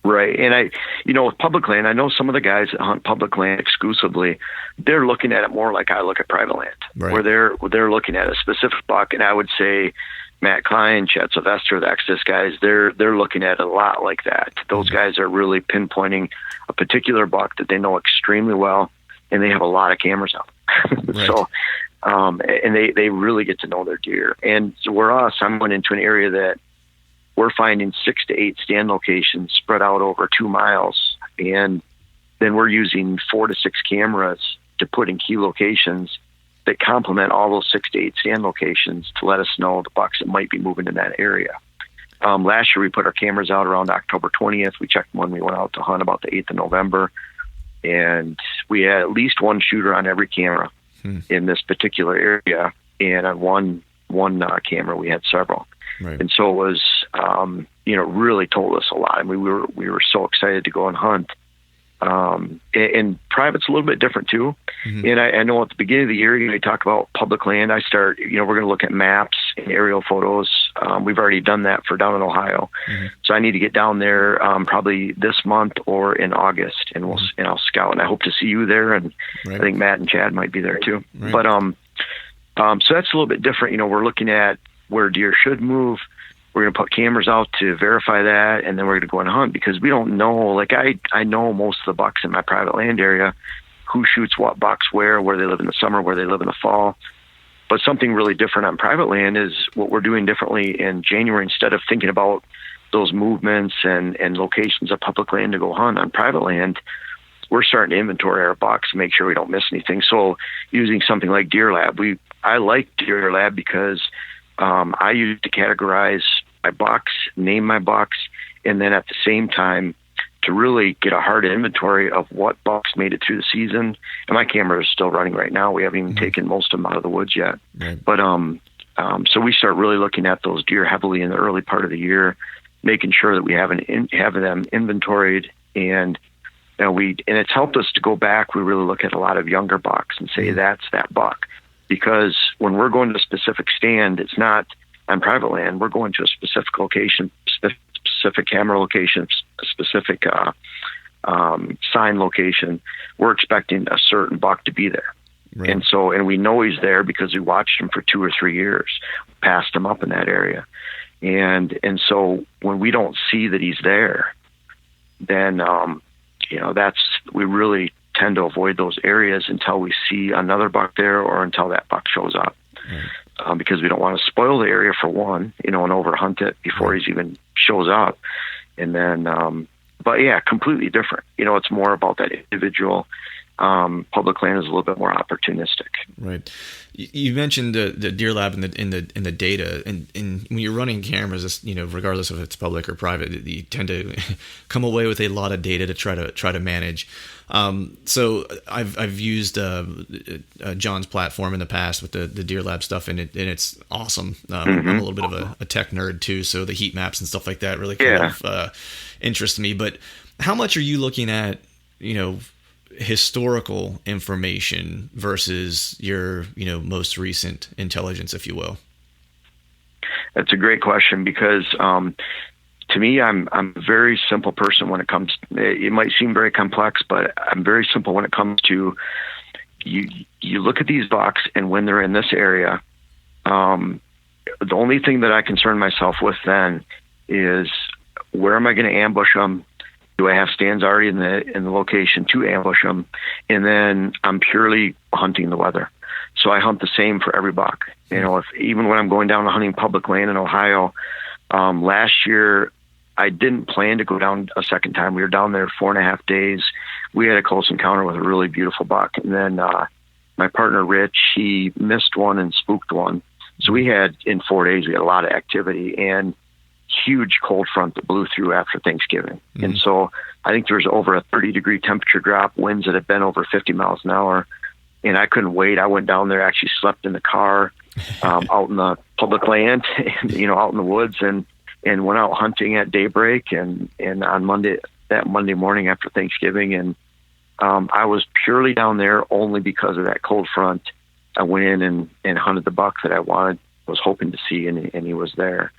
Right. And with public land, I know some of the guys that hunt public land exclusively, they're looking at it more like I look at private land, right, where they're looking at a specific buck. And I would say Matt Klein, Chad Sylvester, the Exodus guys, they're looking at it a lot like that. Those guys are really pinpointing a particular buck that they know extremely well, and they have a lot of cameras out. Right. So, and they really get to know their deer. And so I'm going into an area that we're finding 6 to 8 stand locations spread out over 2 miles. And then we're using 4 to 6 cameras to put in key locations that complement all those 6 to 8 stand locations to let us know the bucks that might be moving in that area. Last year we put our cameras out around October 20th. We checked when we went out to hunt about the 8th of November. And we had at least one shooter on every camera in this particular area. And on one camera, we had several. Right. And so it was, really told us a lot. I mean, we were so excited to go and hunt. And private's a little bit different too. Mm-hmm. And I know at the beginning of the year, you talk about public land. I start, we're going to look at maps and aerial photos. We've already done that for down in Ohio. Mm-hmm. So I need to get down there probably this month or in August, and I'll scout. And I hope to see you there. And right. I think Matt and Chad might be there too. Right. But so that's a little bit different. We're looking at where deer should move. We're going to put cameras out to verify that, and then we're going to go and hunt, because we don't know. Like I know most of the bucks in my private land area, who shoots what bucks where they live in the summer, where they live in the fall. But something really different on private land is what we're doing differently in January. Instead of thinking about those movements and locations of public land to go hunt on private land, we're starting to inventory our bucks and make sure we don't miss anything. So using something like Deer Lab, I like Deer Lab because I use it to categorize my bucks, name my bucks, and then at the same time to really get a hard inventory of what bucks made it through the season. And my camera is still running right now. We haven't even taken most of them out of the woods yet. Right. But so we start really looking at those deer heavily in the early part of the year, making sure that we have them inventoried and and it's helped us to go back. We really look at a lot of younger bucks and say that's that buck, because when we're going to a specific stand, it's not on private land. We're going to a specific location, specific camera location, specific sign location. We're expecting a certain buck to be there. Right. And we know he's there because we watched him for 2 or 3 years, passed him up in that area. And so when we don't see that he's there, then, we really tend to avoid those areas until we see another buck there or until that buck shows up. Right. Because we don't want to spoil the area for one, and overhunt it before he's even shows up. And then, but yeah, completely different. It's more about that individual. Public land is a little bit more opportunistic. Right. You mentioned the Deer Lab and the data, and when you're running cameras, regardless if it's public or private, you tend to come away with a lot of data to try to manage. So I've used John's platform in the past with the Deer Lab stuff, and it's awesome. I'm a little bit of a tech nerd too, so the heat maps and stuff like that really kind of interest me. But how much are you looking at, historical information versus your, most recent intelligence, if you will? That's a great question, because to me, I'm a very simple person when it comes. It might seem very complex, but I'm very simple when it comes to you look at these bucks, and when they're in this area, the only thing that I concern myself with then is, where am I going to ambush them? Do I have stands already in the location to ambush them? And then I'm purely hunting the weather. So I hunt the same for every buck. Even when I'm going down to hunting public land in Ohio, last year I didn't plan to go down a second time. We were down there 4.5 days. We had a close encounter with a really beautiful buck. And then my partner Rich, he missed one and spooked one. So we had, in 4 days, we had a lot of activity, and huge cold front that blew through after Thanksgiving. Mm-hmm. And so I think there was over a 30-degree temperature drop, winds that had been over 50 miles an hour. And I couldn't wait. I went down there, actually slept in the car out in the public land, and, out in the woods, and went out hunting at daybreak and on that Monday morning after Thanksgiving. And I was purely down there only because of that cold front. I went in and hunted the buck that I was hoping to see, and he was there.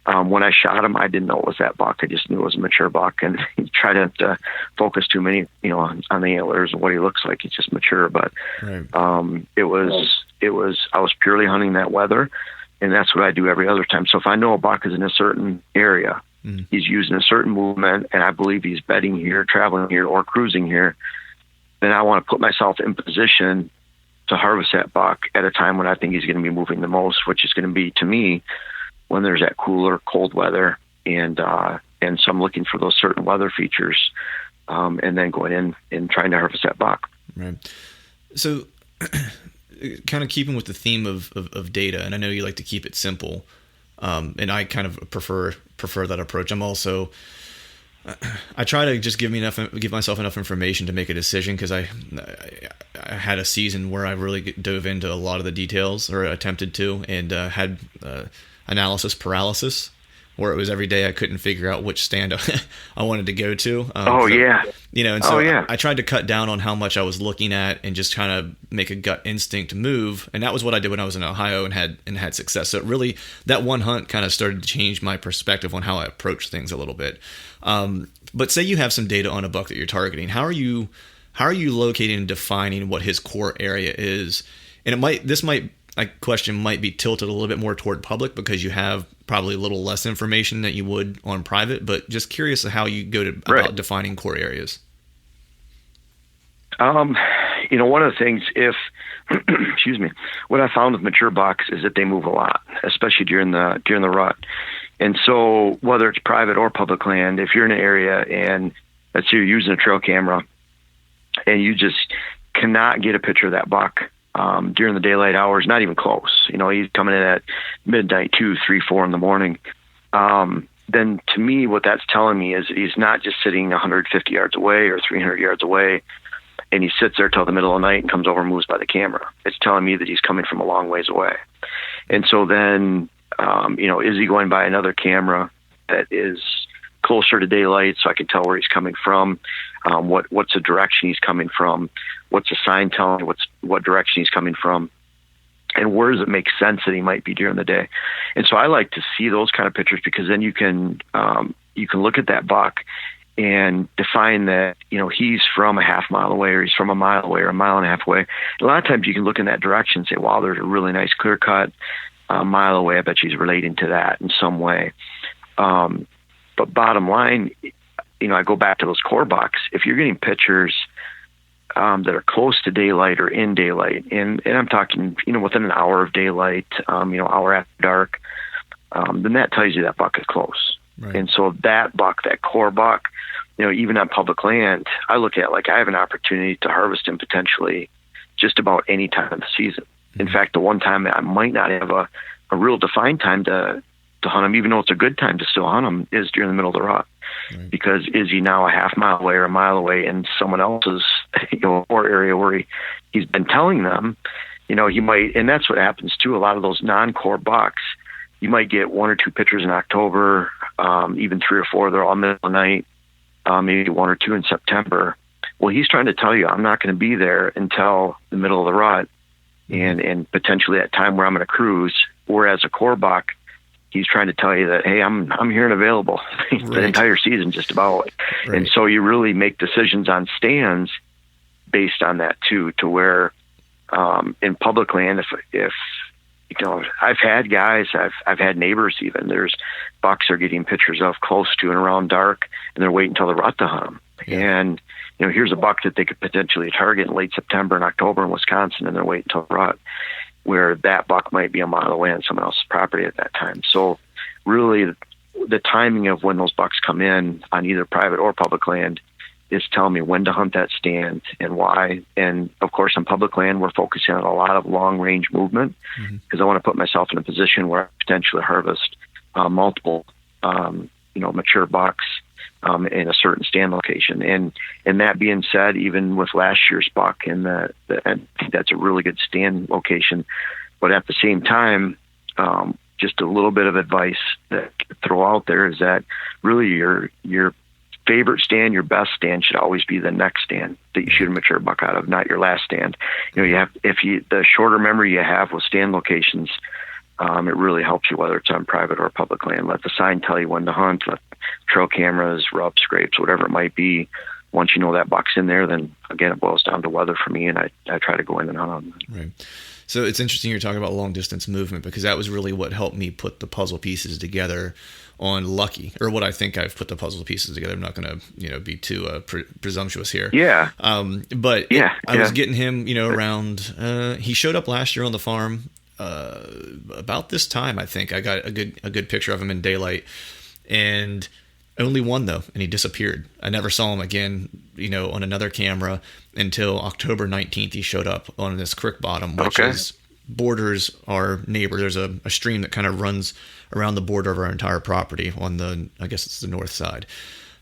When I shot him, I didn't know it was that buck. I just knew it was a mature buck, and you try not to focus too many, on the antlers and what he looks like. He's just mature, but right. I was purely hunting that weather, and that's what I do every other time. So if I know a buck is in a certain area, he's using a certain movement, and I believe he's bedding here, traveling here, or cruising here, then I want to put myself in position to harvest that buck at a time when I think he's going to be moving the most, which is going to be, to me, when there's that cooler, cold weather, and so I'm looking for those certain weather features, and then going in and trying to harvest that buck. Right. So, kind of keeping with the theme of data, and I know you like to keep it simple, and I kind of prefer that approach. I try to just give myself enough information to make a decision, because I had a season where I really dove into a lot of the details, or attempted to, and had analysis paralysis, where it was every day I couldn't figure out which stand I wanted to go to. I tried to cut down on how much I was looking at and just kind of make a gut instinct move. And that was what I did when I was in Ohio and had success. So it really, that one hunt kind of started to change my perspective on how I approach things a little bit. But say you have some data on a buck that you're targeting. How are you locating and defining what his core area is? And my question might be tilted a little bit more toward public, because you have probably a little less information that you would on private, but just curious how you go about defining core areas. One of the things, excuse me, what I found with mature bucks is that they move a lot, especially during the rut. And so whether it's private or public land, if you're in an area and let's say you're using a trail camera and you just cannot get a picture of that buck during the daylight hours, not even close. He's coming in at midnight, 2, 3, 4 in the morning. Then to me, what that's telling me is he's not just sitting 150 yards away or 300 yards away, and he sits there till the middle of the night and comes over and moves by the camera. It's telling me that he's coming from a long ways away. And so then, is he going by another camera that is closer to daylight, so I can tell where he's coming from, what's the direction he's coming from, what's the sign telling me what direction he's coming from, and where does it make sense that he might be during the day. And so I like to see those kind of pictures, because then you can look at that buck and define that, he's from a half mile away, or he's from a mile away, or a mile and a half away. A lot of times you can look in that direction and say, wow, there's a really nice clear cut a mile away. I bet she's relating to that in some way. But bottom line, I go back to those core bucks. If you're getting pictures that are close to daylight or in daylight, and I'm talking, within an hour of daylight, hour after dark, then that tells you that buck is close. Right. And so that buck, that core buck, even on public land, I look at like I have an opportunity to harvest him potentially just about any time of the season. Mm-hmm. In fact, the one time I might not have a real defined time to hunt him, even though it's a good time to still hunt him, is during the middle of the rut. Right. Because is he now a half mile away or a mile away in someone else's or area where he's been telling them, he might, and that's what happens too. A lot of those non-core bucks, you might get 1 or 2 pictures in October, even 3 or 4. They're all middle of the night, maybe 1 or 2 in September. Well, he's trying to tell you, I'm not going to be there until the middle of the rut, and potentially that time where I'm going to cruise. Whereas a core buck, he's trying to tell you that, hey, I'm here and available the entire season, just about. Right. And so you really make decisions on stands based on that too, to where in public land, if I've had guys, I've had neighbors even, there's bucks are getting pictures of close to and around dark, and they're waiting until the rut to hunt them. Yeah. And here's a buck that they could potentially target in late September and October in Wisconsin, and they're waiting until the rut, where that buck might be a mile away on someone else's property at that time. So really the timing of when those bucks come in on either private or public land is telling me when to hunt that stand and why. And of course, on public land, we're focusing on a lot of long range movement, because I want to put myself in a position where I potentially harvest multiple, mature bucks in a certain stand location. And that being said, even with last year's buck, I think that's a really good stand location. But at the same time, just a little bit of advice that I could throw out there is that really your favorite stand, your best stand, should always be the next stand that you shoot a mature buck out of, not your last stand. The shorter memory you have with stand locations, it really helps you, whether it's on private or public land. Let the sign tell you when to hunt. Let trail cameras, rub, scrapes, whatever it might be. Once you know that buck's in there, then again, it boils down to weather for me, and I try to go in and hunt on them. Right. So it's interesting you're talking about long distance movement, because that was really what helped me put the puzzle pieces together on Lucky, or what I think I've put the puzzle pieces together. I'm not going to be too presumptuous here. Yeah. But I was getting him, around. He showed up last year on the farm about this time. I think I got a good picture of him in daylight, and only one though, and he disappeared. I never saw him again, on another camera until October 19th. He showed up on this creek bottom, which borders our neighbor. There's a stream that kind of runs around the border of our entire property on I guess it's the north side.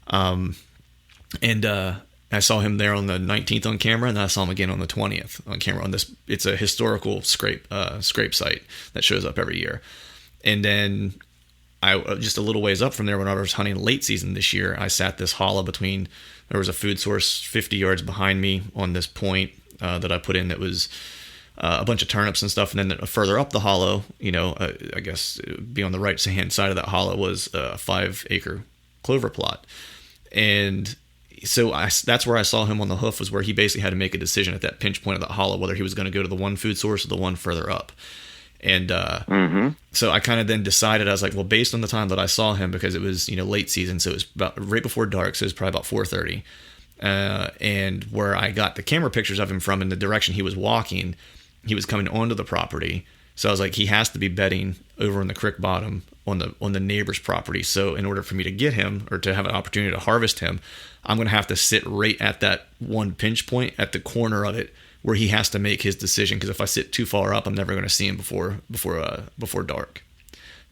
And I saw him there on the 19th on camera, and then I saw him again on the 20th on camera on this. It's a historical scrape site that shows up every year. And then I just a little ways up from there, when I was hunting late season this year, I sat this hollow between. There was a food source 50 yards behind me on this point that I put in that was a bunch of turnips and stuff, and then further up the hollow, I guess it would be on the right hand side of that hollow, was a 5-acre clover plot. And so that's where I saw him on the hoof, was where he basically had to make a decision at that pinch point of that hollow whether he was going to go to the one food source or the one further up. And so I kind of then decided, I was like, well, based on the time that I saw him, because it was late season, so it was about right before dark, so it was probably about 4:30, and where I got the camera pictures of him from, in the direction he was walking, he was coming onto the property. So I was like, he has to be bedding over in the creek bottom on the neighbor's property. So in order for me to get him, or to have an opportunity to harvest him, I'm going to have to sit right at that one pinch point at the corner of it, where he has to make his decision. Because if I sit too far up, I'm never going to see him before dark.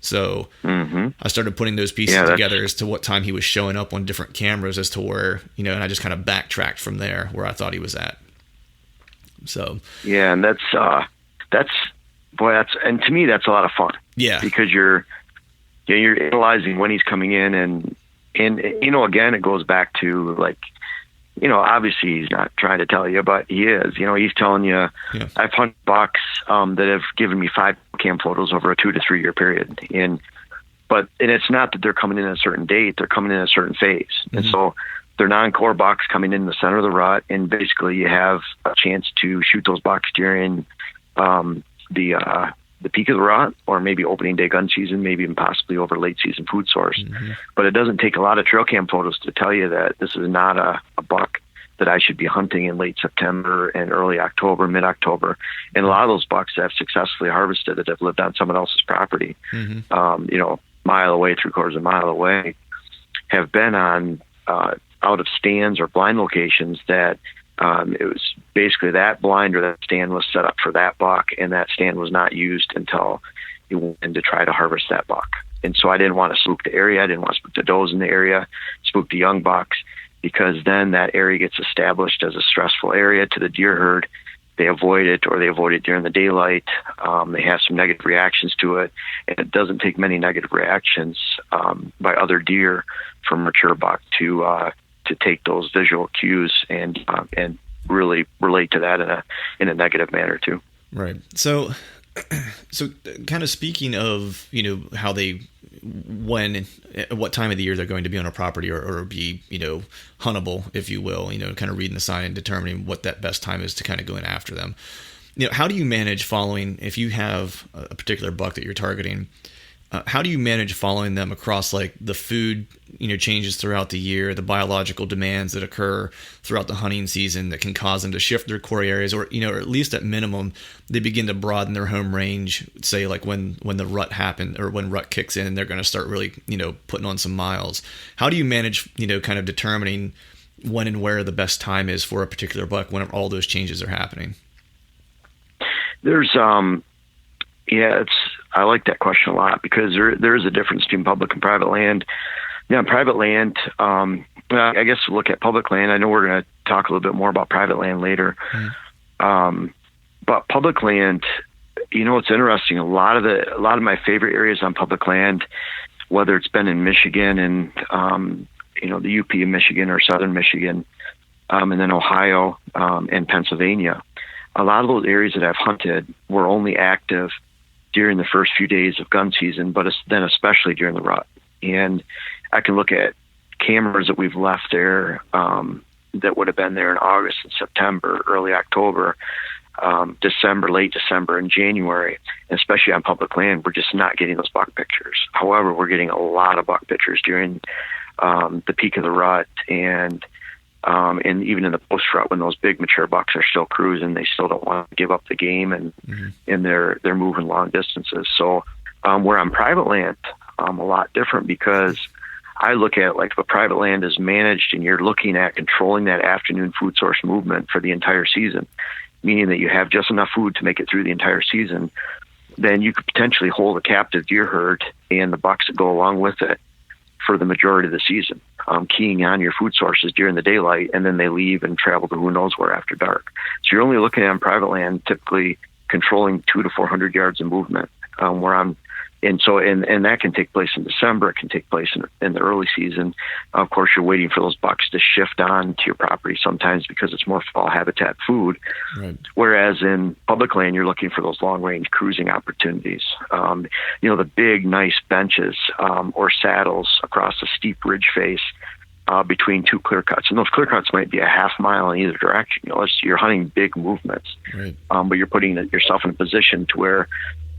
So I started putting those pieces together as to what time he was showing up on different cameras, as to where, and I just kind of backtracked from there where I thought he was at. So yeah, and that's and to me that's a lot of fun. Yeah, because you're analyzing when he's coming in, and And, again, it goes back to, like, obviously he's not trying to tell you, but he is. He's telling you, I've hunted bucks that have given me 5 cam photos over a 2 to 3 year period. And it's not that they're coming in at a certain date, they're coming in at a certain phase. Mm-hmm. And so they're non-core bucks coming in the center of the rut, and basically you have a chance to shoot those bucks during the peak of the rut, or maybe opening day gun season, maybe even possibly over late season food source. Mm-hmm. But it doesn't take a lot of trail cam photos to tell you that this is not a buck that I should be hunting in late September and early October, mid-October. And a lot of those bucks that have successfully harvested that have lived on someone else's property, mile away, 3/4 of a mile away, have been on out of stands or blind locations that it was basically that blind or that stand was set up for that buck, and that stand was not used until he went in to try to harvest that buck. And so I didn't want to spook the area. I didn't want to spook the does in the area, spook the young bucks, because then that area gets established as a stressful area to the deer herd. They avoid it, or they avoid it during the daylight. They have some negative reactions to it, and it doesn't take many negative reactions by other deer from mature buck to take those visual cues and really relate to that in a negative manner too. Right. So kind of speaking of, how what time of the year they're going to be on a property or be, huntable, if you will, kind of reading the sign and determining what that best time is to kind of go in after them. How do you manage following, if you have a particular buck that you're targeting, how do you manage following them across like the food, changes throughout the year, the biological demands that occur throughout the hunting season that can cause them to shift their core areas, or, or at least at minimum, they begin to broaden their home range, say like when the rut happened or when rut kicks in, they're going to start really, putting on some miles. How do you manage, kind of determining when and where the best time is for a particular buck when all those changes are happening? There's, I like that question a lot, because there is a difference between public and private land. Now, private land, I guess we'll look at public land. I know we're going to talk a little bit more about private land later. But public land, it's interesting. A lot of my favorite areas on public land, whether it's been in Michigan and, the UP of Michigan or Southern Michigan, and then Ohio, and Pennsylvania, a lot of those areas that I've hunted were only active during the first few days of gun season, but then especially during the rut. And I can look at cameras that we've left there that would have been there in August and September, early October, December, late December, and January. And especially on public land, we're just not getting those buck pictures. However, we're getting a lot of buck pictures during the peak of the rut, and even in the post rut, when those big mature bucks are still cruising, they still don't want to give up the game, and they're moving long distances. So where on private land, a lot different, because I look at like if a private land is managed and you're looking at controlling that afternoon food source movement for the entire season, meaning that you have just enough food to make it through the entire season, then you could potentially hold a captive deer herd and the bucks that go along with it for the majority of the season, keying on your food sources during the daylight, and then they leave and travel to who knows where after dark. So you're only looking at on private land, typically controlling 200 to 400 yards of movement, and that can take place in December. It can take place in the early season. Of course, you're waiting for those bucks to shift on to your property sometimes because it's more fall habitat food. Right. Whereas in public land, you're looking for those long range cruising opportunities. The big, nice benches or saddles across a steep ridge face between two clear cuts. And those clear cuts might be a half mile in either direction. You're hunting big movements, right. But you're putting yourself in a position to where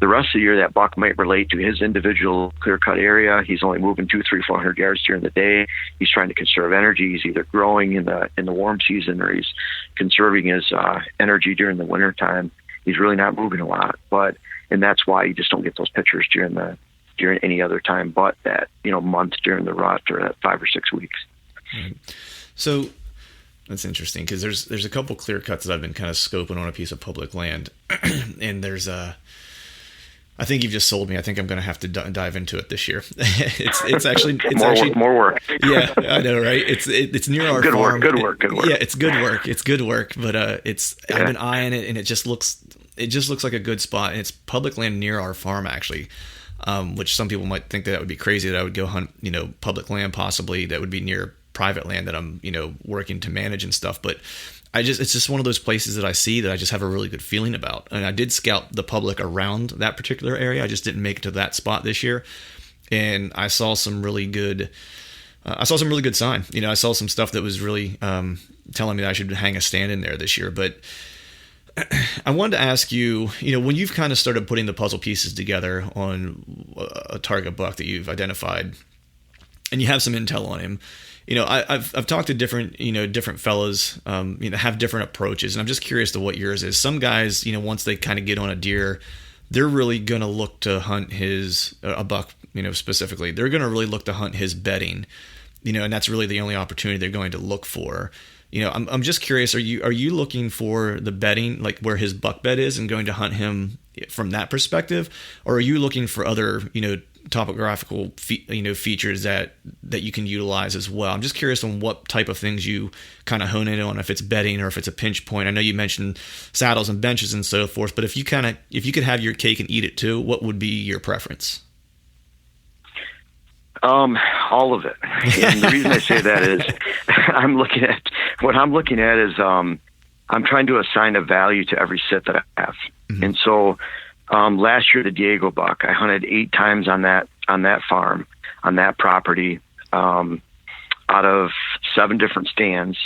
the rest of the year that buck might relate to his individual clear cut area. He's only moving 200, 300, 400 yards during the day. He's trying to conserve energy. He's either growing in the warm season, or he's conserving his energy during the winter time. He's really not moving a lot, and that's why you just don't get those pictures during any other time but that month during the rut, or that 5 or 6 weeks. Right. So that's interesting, because there's a couple clear cuts that I've been kind of scoping on a piece of public land, and there's I think you've just sold me. I think I'm going to have to dive into it this year. It's actually more work. Yeah, I know, right? It's near our good farm. Good work. Yeah, it's good work. It's good work, but I've been eyeing it, and it just looks like a good spot. And it's public land near our farm, actually. which some people might think that would be crazy that I would go hunt, public land possibly that would be near private land that I'm, working to manage and stuff. But it's just one of those places that I see that I just have a really good feeling about. And I did scout the public around that particular area. I just didn't make it to that spot this year. And I saw some really good sign. I saw some stuff that was really telling me that I should hang a stand in there this year. But I wanted to ask you, when you've kind of started putting the puzzle pieces together on a target buck that you've identified, and you have some intel on him, I've talked to different fellas, have different approaches, and I'm just curious to what yours is. Some guys, once they kind of get on a deer, they're really going to look to hunt a buck, specifically. They're going to really look to hunt his bedding, and that's really the only opportunity they're going to look for. I'm just curious, are you looking for the bedding, like where his buck bed is, and going to hunt him from that perspective? Or are you looking for other, topographical, features that you can utilize as well? I'm just curious on what type of things you kind of hone in on, if it's bedding or if it's a pinch point. I know you mentioned saddles and benches and so forth, but if you could have your cake and eat it too, what would be your preference? All of it. And the reason I say that is I'm looking at I'm trying to assign a value to every sit that I have. Mm-hmm. And so, last year, the Diego buck, I hunted 8 times on that farm, on that property, out of 7 different stands.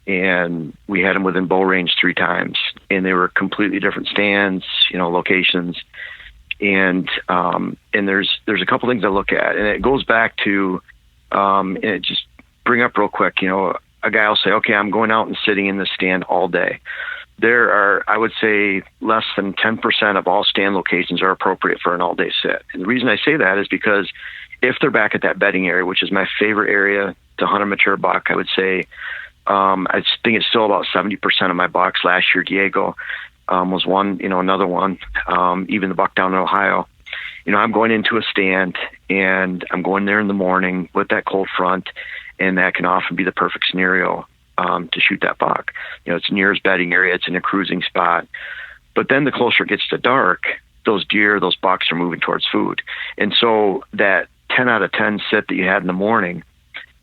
And we had them within bow range 3 times, and they were completely different stands, locations. And there's a couple things I look at, and it goes back to, and it just bring up real quick, a guy will say, okay, I'm going out and sitting in the stand all day. There are, I would say, less than 10% of all stand locations are appropriate for an all-day sit. And the reason I say that is because if they're back at that bedding area, which is my favorite area to hunt a mature buck, I would say, I think it's still about 70% of my bucks. Last year, Diego was one, another one, even the buck down in Ohio. I'm going into a stand, and I'm going there in the morning with that cold front, and that can often be the perfect scenario to shoot that buck. It's near his bedding area, it's in a cruising spot. But then the closer it gets to dark, those bucks are moving towards food. And so that 10 out of 10 sit that you had in the morning,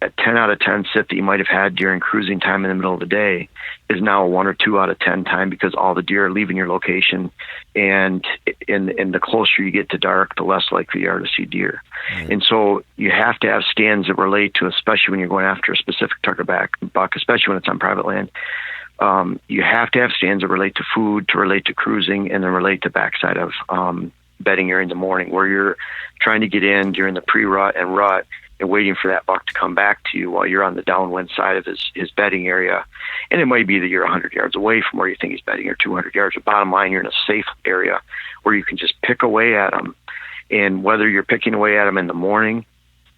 that 10 out of 10 sit that you might have had during cruising time in the middle of the day is now a 1 or 2 out of 10 time, because all the deer are leaving your location. And the closer you get to dark, the less likely you are to see deer. Mm-hmm. And so you have to have stands that relate to, especially when you're going after a specific target buck, especially when it's on private land. You have to have stands that relate to food, to relate to cruising, and then relate to backside of bedding area in the morning, where you're trying to get in during the pre-rut and rut and waiting for that buck to come back to you while you're on the downwind side of his bedding area. And it might be that you're 100 yards away from where you think he's bedding, or 200 yards. But bottom line, you're in a safe area where you can just pick away at him. And whether you're picking away at him in the morning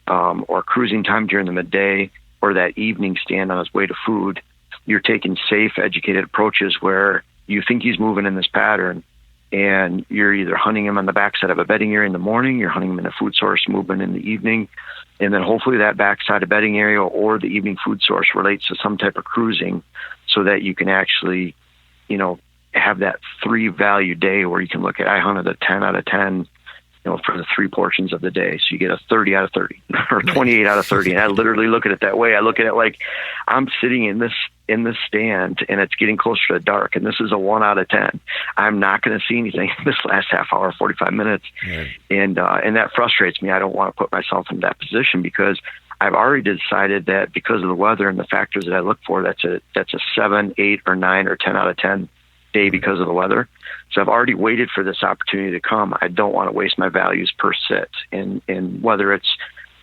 or cruising time during the midday, or that evening stand on his way to food, you're taking safe, educated approaches where you think he's moving in this pattern, and you're either hunting him on the backside of a bedding area in the morning, you're hunting him in a food source movement in the evening, and then hopefully that backside of bedding area or the evening food source relates to some type of cruising, so that you can actually, have that 3 value day where you can look at, I hunted a 10 out of 10, for the 3 portions of the day. So you get a 30 out of 30 or 28 out of 30. And I literally look at it that way. I look at it like I'm sitting in this stand, and it's getting closer to dark, and this is a 1 out of 10. I'm not going to see anything in this last half hour, 45 minutes. Right. And that frustrates me. I don't want to put myself in that position, because I've already decided that because of the weather and the factors that I look for, that's a 7, 8, or 9, or 10 out of 10 day because of the weather. So I've already waited for this opportunity to come. I don't want to waste my values per sit, and whether it's,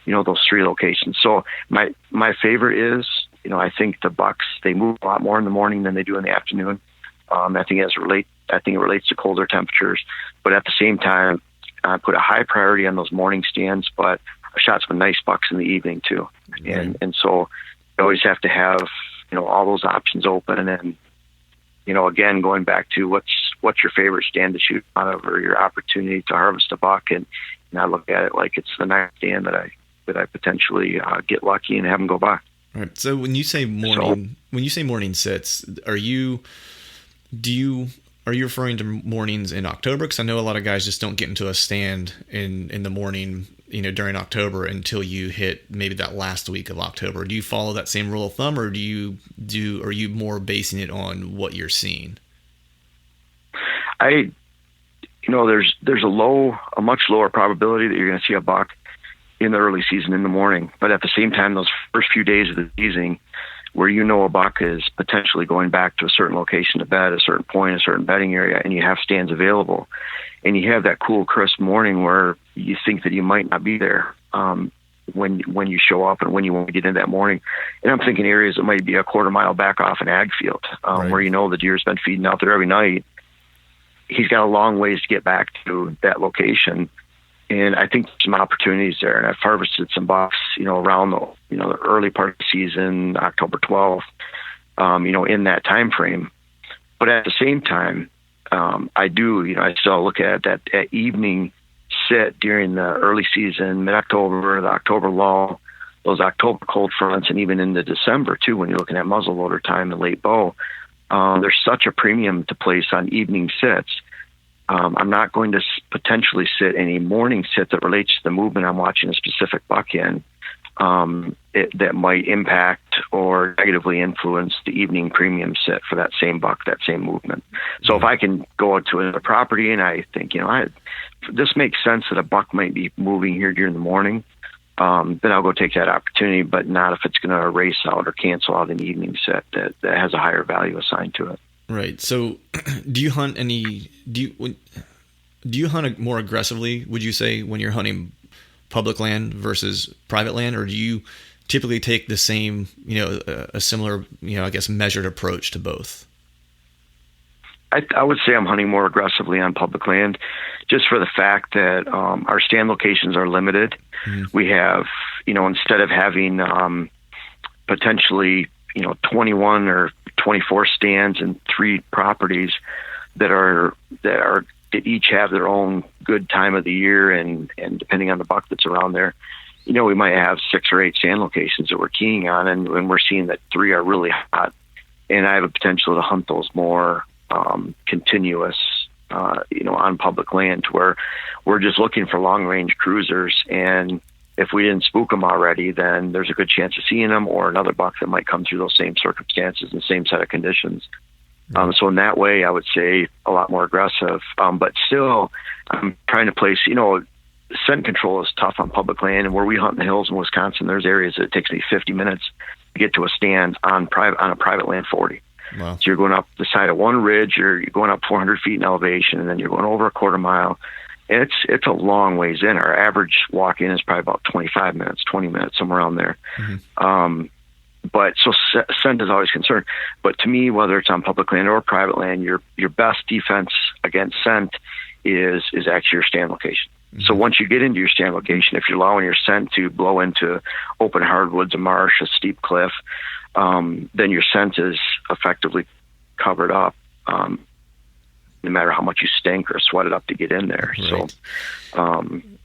those 3 locations. So my favorite is, I think the bucks, they move a lot more in the morning than they do in the afternoon. I think it relates to colder temperatures, but at the same time, I put a high priority on those morning stands, but I shot some nice bucks in the evening too. Mm-hmm. And so you always have to have, all those options open. And then, again, going back to what's your favorite stand to shoot out of, or your opportunity to harvest a buck. And I look at it like it's the next stand that I potentially get lucky and have them go by. All right. So when you say morning sits, are you are you referring to mornings in October? Because I know a lot of guys just don't get into a stand in the morning, during October until you hit maybe that last week of October. Do you follow that same rule of thumb, or are you more basing it on what you're seeing? There's a much lower probability that you're going to see a buck in the early season in the morning. But at the same time, those first few days of the season where a buck is potentially going back to a certain location to bed, a certain point, a certain bedding area, and you have stands available, and you have that cool, crisp morning where you think that you might not be there when you show up and when you want to get in that morning. And I'm thinking areas that might be a quarter mile back off an ag field right. where the deer's been feeding out there every night. He's got a long ways to get back to that location. And I think there's some opportunities there. And I've harvested some bucks, around the early part of the season, October 12th, in that time frame. But at the same time, I still look at that evening sit during the early season, mid-October, the October lull, those October cold fronts, and even into December too, when you're looking at muzzleloader time and late bow. There's such a premium to place on evening sits. I'm not going to potentially sit any morning sit that relates to the movement I'm watching a specific buck in that might impact or negatively influence the evening premium sit for that same buck, that same movement. So if I can go to a property and I think, this makes sense that a buck might be moving here during the morning, then I'll go take that opportunity, but not if it's going to erase out or cancel out an evening set that has a higher value assigned to it. Right. So do you hunt more aggressively, would you say, when you're hunting public land versus private land, or do you typically take the same, a similar, I guess, measured approach to both? I would say I'm hunting more aggressively on public land just for the fact that our stand locations are limited. Mm-hmm. We have, instead of having potentially, 21 or 24 stands and 3 properties that each have their own good time of the year, and depending on the buck that's around there, we might have 6 or 8 stand locations that we're keying on, and we're seeing that 3 are really hot, and I have a potential to hunt those more continuous, on public land, to where we're just looking for long range cruisers, and if we didn't spook them already, then there's a good chance of seeing them or another buck that might come through those same circumstances and same set of conditions. So in that way, I would say a lot more aggressive. But still, I'm trying to place, scent control is tough on public land. And where we hunt in the hills in Wisconsin, there's areas that it takes me 50 minutes to get to a stand on a private land 40. Wow. So you're going up the side of one ridge, you're going up 400 feet in elevation, and then you're going over a quarter mile. And it's a long ways in. Our average walk in is probably about 25 minutes, 20 minutes, somewhere around there. Mm-hmm. But so scent is always concerned. But to me, whether it's on public land or private land, your best defense against scent is actually your stand location. Mm-hmm. So once you get into your stand location, if you're allowing your scent to blow into open hardwoods, a marsh, a steep cliff, then your scent is effectively covered up. No matter how much you stink or sweat it up to get in there. Right.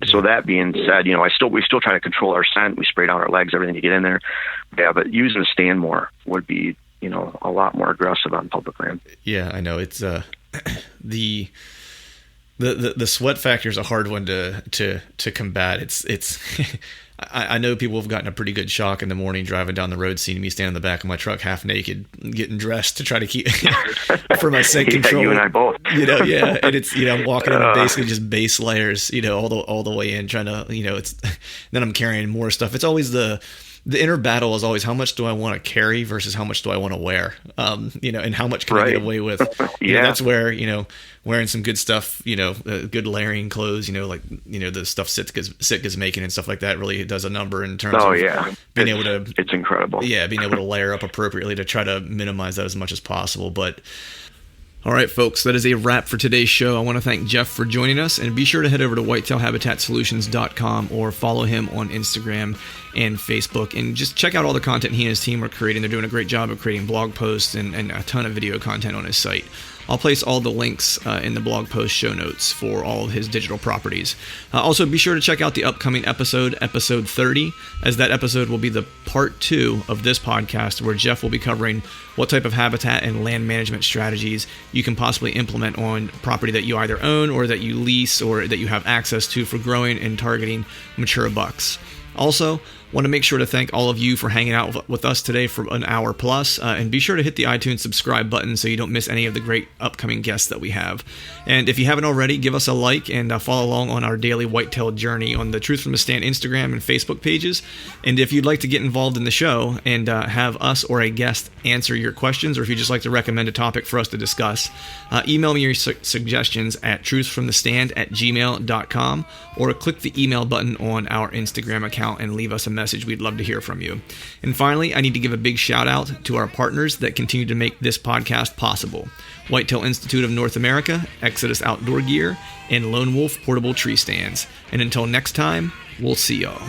So that being said, we still try to control our scent. We spray down our legs, everything to get in there. Yeah, but using a stand more would be, a lot more aggressive on public land. Yeah, I know. It's the sweat factor is a hard one to combat. It's I know people have gotten a pretty good shock in the morning driving down the road, seeing me stand in the back of my truck half naked, getting dressed to try to keep for my scent control. You and I both. Yeah, and it's I'm walking in basically just base layers, all the way in, trying to it's then I'm carrying more stuff. It's always the inner battle is always how much do I want to carry versus how much do I want to wear, and how much can I get away with. That's where wearing some good stuff, good layering clothes, the stuff Sitka's making and stuff like that really does a number in terms of being able to. It's incredible. Yeah, being able to layer up appropriately to try to minimize that as much as possible. But all right, folks, that is a wrap for today's show. I want to thank Jeff for joining us, and be sure to head over to whitetailhabitatsolutions.com or follow him on Instagram and Facebook. And just check out all the content he and his team are creating. They're doing a great job of creating blog posts and a ton of video content on his site. I'll place all the links in the blog post show notes for all of his digital properties. Also, be sure to check out the upcoming episode 30, as that episode will be the part 2 of this podcast, where Jeff will be covering what type of habitat and land management strategies you can possibly implement on property that you either own or that you lease or that you have access to for growing and targeting mature bucks. Also, want to make sure to thank all of you for hanging out with us today for an hour plus, and be sure to hit the iTunes subscribe button so you don't miss any of the great upcoming guests that we have. And if you haven't already, give us a like and follow along on our daily whitetail journey on the Truth from the Stand Instagram and Facebook pages. And if you'd like to get involved in the show and have us or a guest answer your questions, or if you'd just like to recommend a topic for us to discuss, email me your suggestions at truthfromthestand@gmail.com, or click the email button on our Instagram account and leave us a message. We'd love to hear from you. And finally, I need to give a big shout out to our partners that continue to make this podcast possible: Whitetail Institute of North America, Exodus Outdoor Gear, and Lone Wolf Portable Tree Stands. And until next time, we'll see y'all.